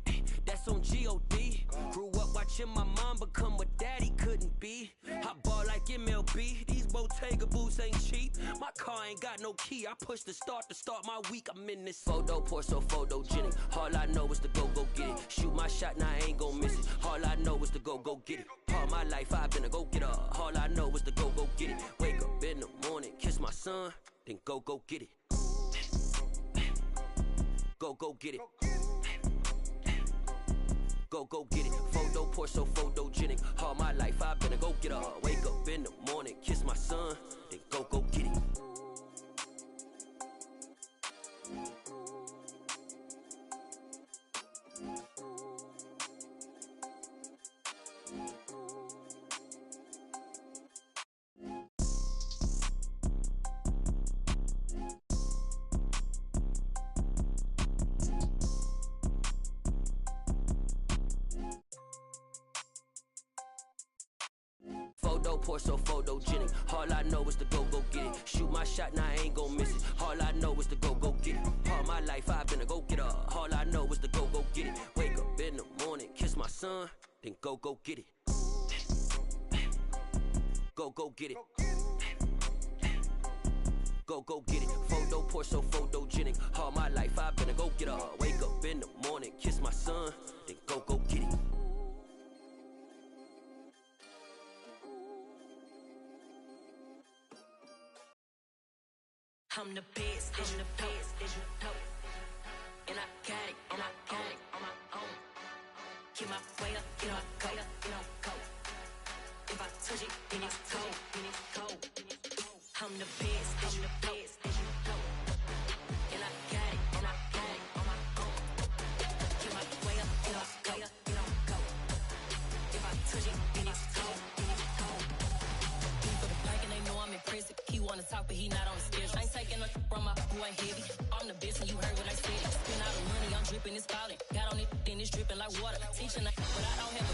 that's on G.O.D. Grew up watching my mom become what daddy couldn't be. I ball like MLB, these Bottega boots ain't cheap. My car ain't got no key, I push the start to start my week. I'm in this photo poor, so photogenic. All I know is to go get it. Shoot my shot, now I ain't gon' miss it. All I know is to go get it. All my life I've been a go-getter. All I know is to go get it. Wake up in the morning, kiss my son, then go get it. Go get it. Go get it. Photo poor, so photogenic. All my life I've been a go-getter. Wake up in the morning, kiss my son, then go get it. Photo poor, so photogenic. All I know is to go get it. Shoot my shot, now I ain't gon' miss it. All I know is to go get it. All my life I've been a go-getter. All I know is to go get it. Wake up in the morning, kiss my son, then go get it. Go get it. Go get it. Photo poor, so photogenic. All my life I've been a go-getter. Wake up in the morning, kiss my son, then go get it. I'm the best, I'm the best, and I got it, and I own it on my own. Get my way up, get my go, go. If I touch it, then it's cold, I'm the best, I'm the best, and I got it, on my own. Get my way up, get my go. If I touch it, then it's cold, For the bank and they know I'm impressive. He wanna talk, but he not on the schedule. I ain't taking no from my boy heavy. I'm the best and you heard what I said. Spend all the money, I'm dripping, it's falling. Got on it, then it's dripping like water. Teaching but I don't have a